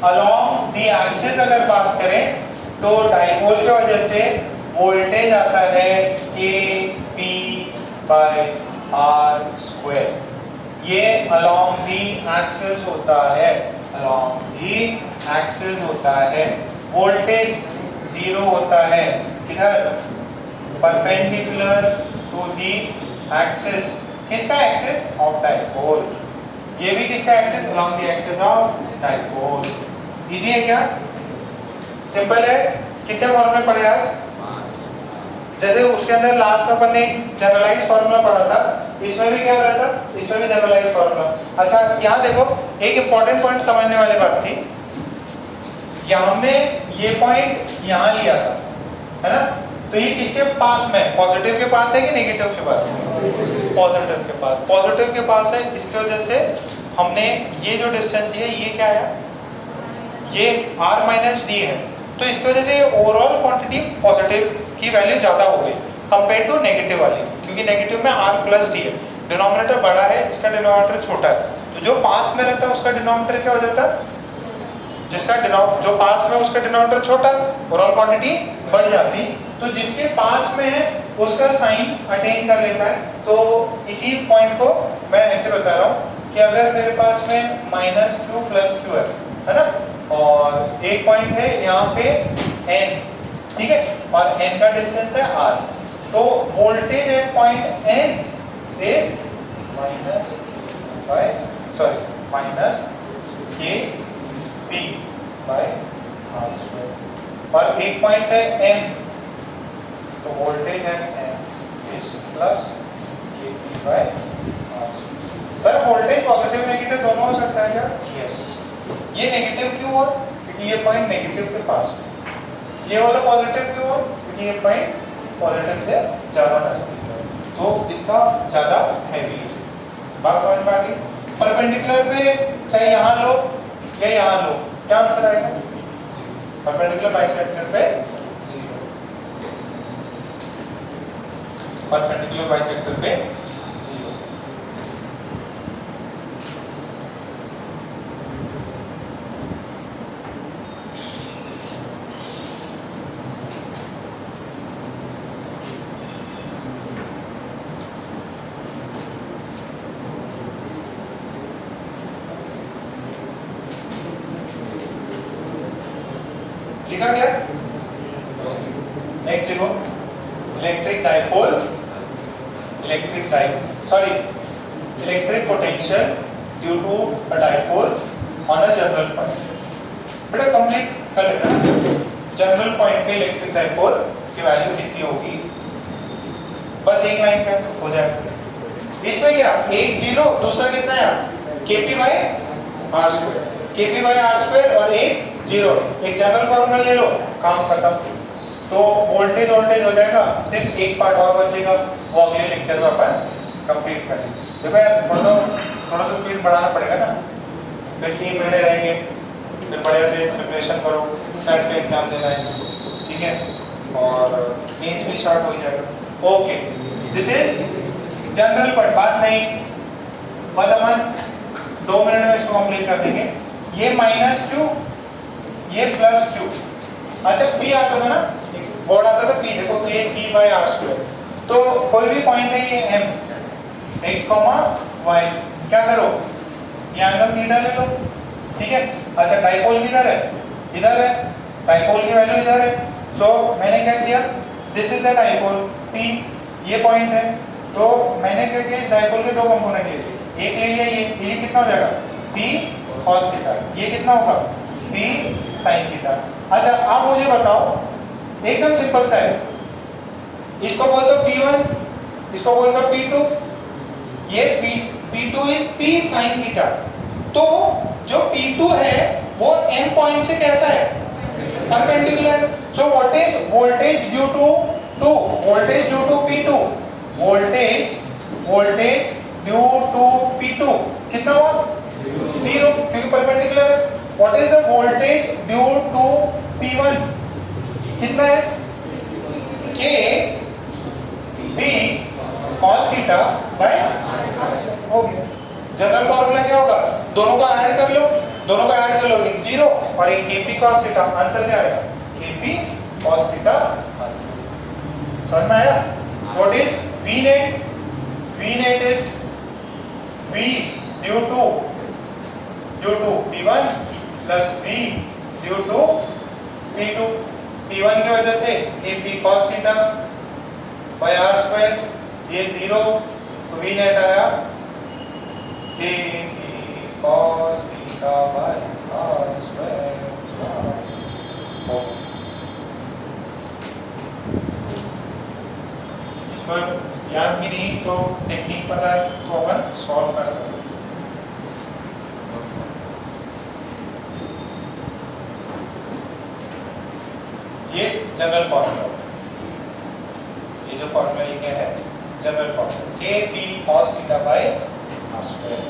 अलोंग द एक्सिस अगर बात करें तो डाइपोल की वजह से वोल्टेज आता है KP बाय R स्क्वायर। ये अलोंग द एक्सिस होता है, अलोंग द एक्सिस होता है। वोल्टेज 0 होता है किधर? Perpendicular to the axis. किसका एक्सिस? Of dipole. ये भी किसका axis? Along the axis of dipole. Easy है क्या? सिंपल है। कितने फॉर्मूले पढ़े आज? जैसे उसके अंदर लास्ट अपन ने जनरलाइज फॉर्मूला पढ़ा था, इसमें भी क्या हो रहा था? इसमें भी जनरलाइज फॉर्मूला। अच्छा यहाँ देखो, एक इंपॉर्टेंट पॉइंट समझने वाली बात थी, हमने ये पॉइंट यहाँ लिया था, है ना? तो ये किसके पास में? पॉजिटिव के पास है कि नेगेटिव के पास? पॉजिटिव के पास। पॉजिटिव के पास है, इसकी वजह से हमने ये जो डिस्टेंस लिया ये क्या है? ये R माइनस डी है। तो इसकी वजह से ये ओवरऑल क्वांटिटी पॉजिटिव की वैल्यू ज्यादा हो गई कंपेयर टू नेगेटिव वाली, क्योंकि नेगेटिव में R प्लस डी है, डिनोमिनेटर बड़ा है, इसका डिनोमिनेटर छोटा है। तो जो पास में रहता है उसका डिनोमिनेटर क्या हो जाता है? जो पास में उसका डिनोमिनेटर छोटा, ओवरऑल क्वांटिटी बढ़ जाती। तो जिसके पास में है उसका साइन अटेन कर लेता है। तो इसी पॉइंट को मैं ऐसे बता रहा हूँ कि अगर मेरे पास में माइनस क्यू प्लस क्यू है ना, और एक पॉइंट है यहाँ पे n, ठीक है, और n का डिस्टेंस है r, तो voltage at point n is minus k P by are square. और एक पॉइंट है m, तो voltage at m is plus k P by are square. Sir voltage positive negative दोनों हो सकता है क्या? यस। ये नेगेटिव क्यों हुआ? क्योंकि ये पॉइंट नेगेटिव के पास है। ये वाला पॉजिटिव क्यों हुआ? क्योंकि ये पॉइंट पॉजिटिव से ज़्यादा नजदीक है, तो इसका ज़्यादा हैवी है। बात समझ में आ गई? परपेंडिकुलर पे चाहे यहाँ लो या यहाँ लो, क्या आंसर आएगा? परपेंडिकुलर बाइसेक्टर पे 0, परपेंडिकुलर बाइसेक्टर पे 0। लिखा क्या? नेक्स्ट लिखो, electric potential due to a dipole on a general point. बेटा कंप्लीट कर लेते हैं। जनरल पॉइंट पे इलेक्ट्रिक डाइपोल की वैल्यू कितनी होगी? बस एक लाइन का हो जाएगा। इसमें क्या? एक 0, दूसरा कितना है? KP by R square, KP by R square और एक 0। एक जनरल फॉर्मूला ले लो, काम खत्म। तो वोल्टेज हो जाएगा, सिर्फ एक पार्ट और बचेगा, वो अगले लेक्चर में अपन कंप्लीट करेंगे। देखो यार थोड़ा सा स्पीड बढ़ाना पड़ेगा ना, फिर 3 महीने रहेंगे, फिर बढ़िया से प्रिपरेशन करो, सेट का एग्जाम देना है, ठीक है, और मेंस भी स्टार्ट हो जाएगा। Okay, this is general point. बात नहीं बट अपन 2 मिनट में इसको कंप्लीट कर देंगे। ये माइनस क्यू, ये प्लस क्यू। अच्छा पी आता था ना, बोर्ड आता था पी, देखो के पी बाई आर स्क्वायर। तो कोई भी पॉइंट है ये एम, एक्स कॉमा वाई, क्या करो ये एंगल थीटा ले लो, ठीक है। अच्छा डाइपोल किधर है, इधर है, डाइपोल की वैल्यू इधर है। सो मैंने क्या किया, this is the dipole P, ये पॉइंट है, तो मैंने क्या किया, डाइपोल के 2 कंपोनेंट ले लिए, एक ले लिया ये कितना हो जाएगा पी कॉस थीटा, ये कितना होगा पी साइन थीटा। अच्छा आप मुझे बताओ, एकदम सिंपल सा है, इसको बोल दो P1, इसको बोल दो P2, ये P2 is P sin theta. तो जो P2 है वो M पॉइंट से कैसा है, perpendicular. So what is voltage due to voltage due to P2, voltage due to P2 कितना हुआ 0, क्योंकि परपेंडिकुलर है। What is the voltage due to P1, कितना है K P cos theta by, हो गया। जनरल फार्मूला क्या होगा, दोनों को ऐड कर लो, इन 0 और एक Kp cos थीटा, आंसर क्या आएगा Kp cos थीटा। समझ में आया? What is V net, V net is V due to P1 plus V due to P2। P1 की वजह से Kp cos theta by are square, ये 0, तो V नेट आया Kp cos theta by are square. इसको याद भी नहीं तो टेक्निक पता है तो अपन सॉल्व कर सकते हैं। ये जनरल फॉर्मूला, ये जो फॉर्मूला ये क्या है, general formula Kp cos theta by are square,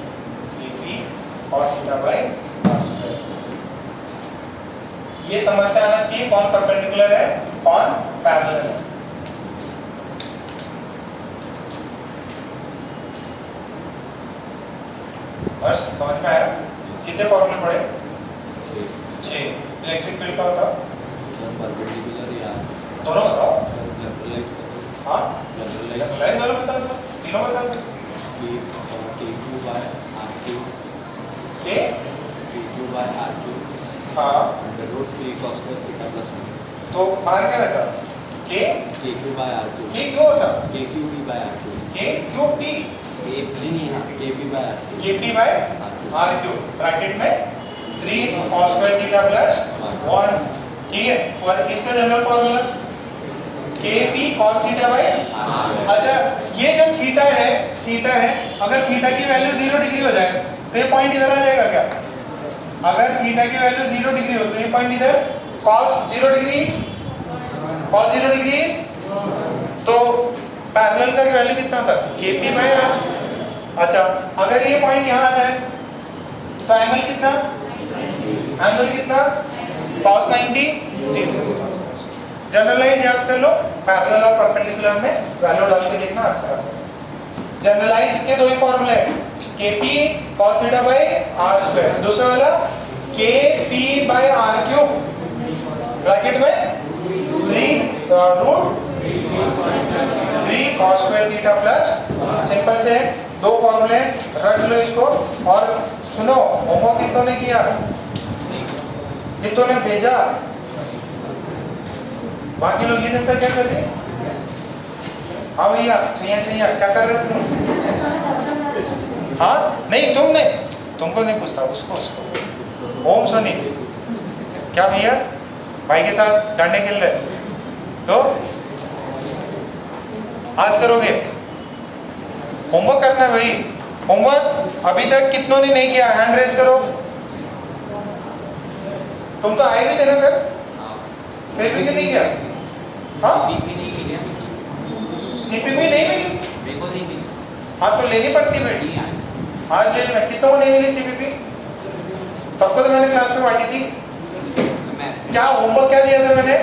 Kp cos theta by are square. ये समझते आना चाहिए कौन परपेंडिकुलर है कौन पैरेलल है। बस समझ में आया? कितने फॉर्मूले पढ़े? 6। इलेक्ट्रिक फील्ड का होता परपेंडिकुलर या दोनों बताओ। जनरलाइज, हाँ जनरलाइज वाला बता दो, तीनों बता दो। K2 by R2, के K2 by R2 हाँ, under root 3 cos square theta plus 1, तो बाहर क्या रहता, के K2 by R2, के क्यों होता, KQP by R2, के क्यों पी, नहीं हाँ KP by R2, K P by R cube, bracket में 3 cos स्क्वायर थीटा प्लस 1, ठीक है। और इसका general formula Kp cos theta bye. अच्छा ये जो थीटा है, अगर थीटा की वैल्यू 0 डिग्री हो जाए तो ये पॉइंट इधर आ जाएगा क्या? अगर थीटा की वैल्यू 0 डिग्री हो तो ये पॉइंट इधर, cos 0 डिग्री, तो पैरेलल का वैल्यू कितना था Kp बाय आर। अच्छा अगर ये पॉइंट यहाँ आ जाए तो एंगल कितना, cos 90, 0। जनरलाइज याद कर लो, पैरेलल और परपेंडिकुलर में वैल्यू डाल के देखना आंसर आ जाएगा। जनरलाइज के 2 ही फॉर्मूले हैं, Kp cos theta by are square, दूसरा वाला Kp by R cube, bracket में 3 root 3 cos square theta plus, simple से 2 फॉर्मूले रख लो इसको। और सुनो, होमवर्क कितनों ने किया, कितनों ने भेजा, बाकी लोग ये जनता क्या कर रहे हैं? हाँ भैया छैया क्या कर रहे थे तुम? हाँ नहीं तुम नहीं, तुमको नहीं पूछता, उसको ओम सोनी क्या भैया भाई के साथ डांडे खेल रहे तो आज करोगे? होमवर्क करना है भाई, होमवर्क अभी तक कितनों ने नहीं किया, हैंड रेज करो। तुम तो आए भी थे ना कल, फिर भी क्यों नहीं किया? हाँ सीपीपी नहीं मिली, मेरे को नहीं मिली, हाँ तो लेनी पड़ती बेटी, आज ले लेना। कितनों को नहीं मिली सीपीपी? सबको तो मैंने क्लास में बांटी थी। क्या होमवर्क क्या दिया था मैंने,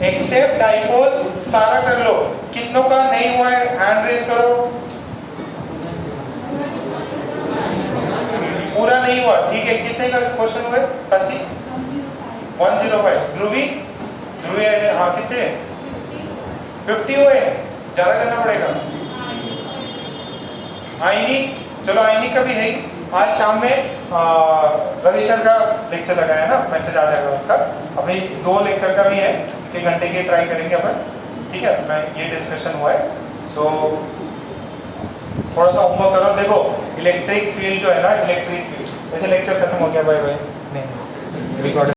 एक्सेप्ट डाइपोल सारा कर लो। कितनों का नहीं हुआ है हैंड रेज करो। पूरा नहीं हुआ, ठीक है। कितने का क्वेश्चन हुए साची? 105। ध्रुवी हाँ कितने? 50 हुए, ज्यादा करना पड़ेगा। आईनी, चलो आईनी का भी है ही। आज शाम में रवि सर का लेक्चर लगाया ना, मैसेज आ जाएगा उसका। अभी 2 लेक्चर का भी है, 1 घंटे की ट्राई करेंगे अपन, ठीक है। मैं ये डिस्कशन हुआ है, सो थोड़ा सा होमवर्क करो। देखो इलेक्ट्रिक फील्ड जो है ना, इलेक्ट्रिक फील्ड, ऐसे लेक्चर खत्म हो गया, बाय बाय। नहीं रिकॉर्ड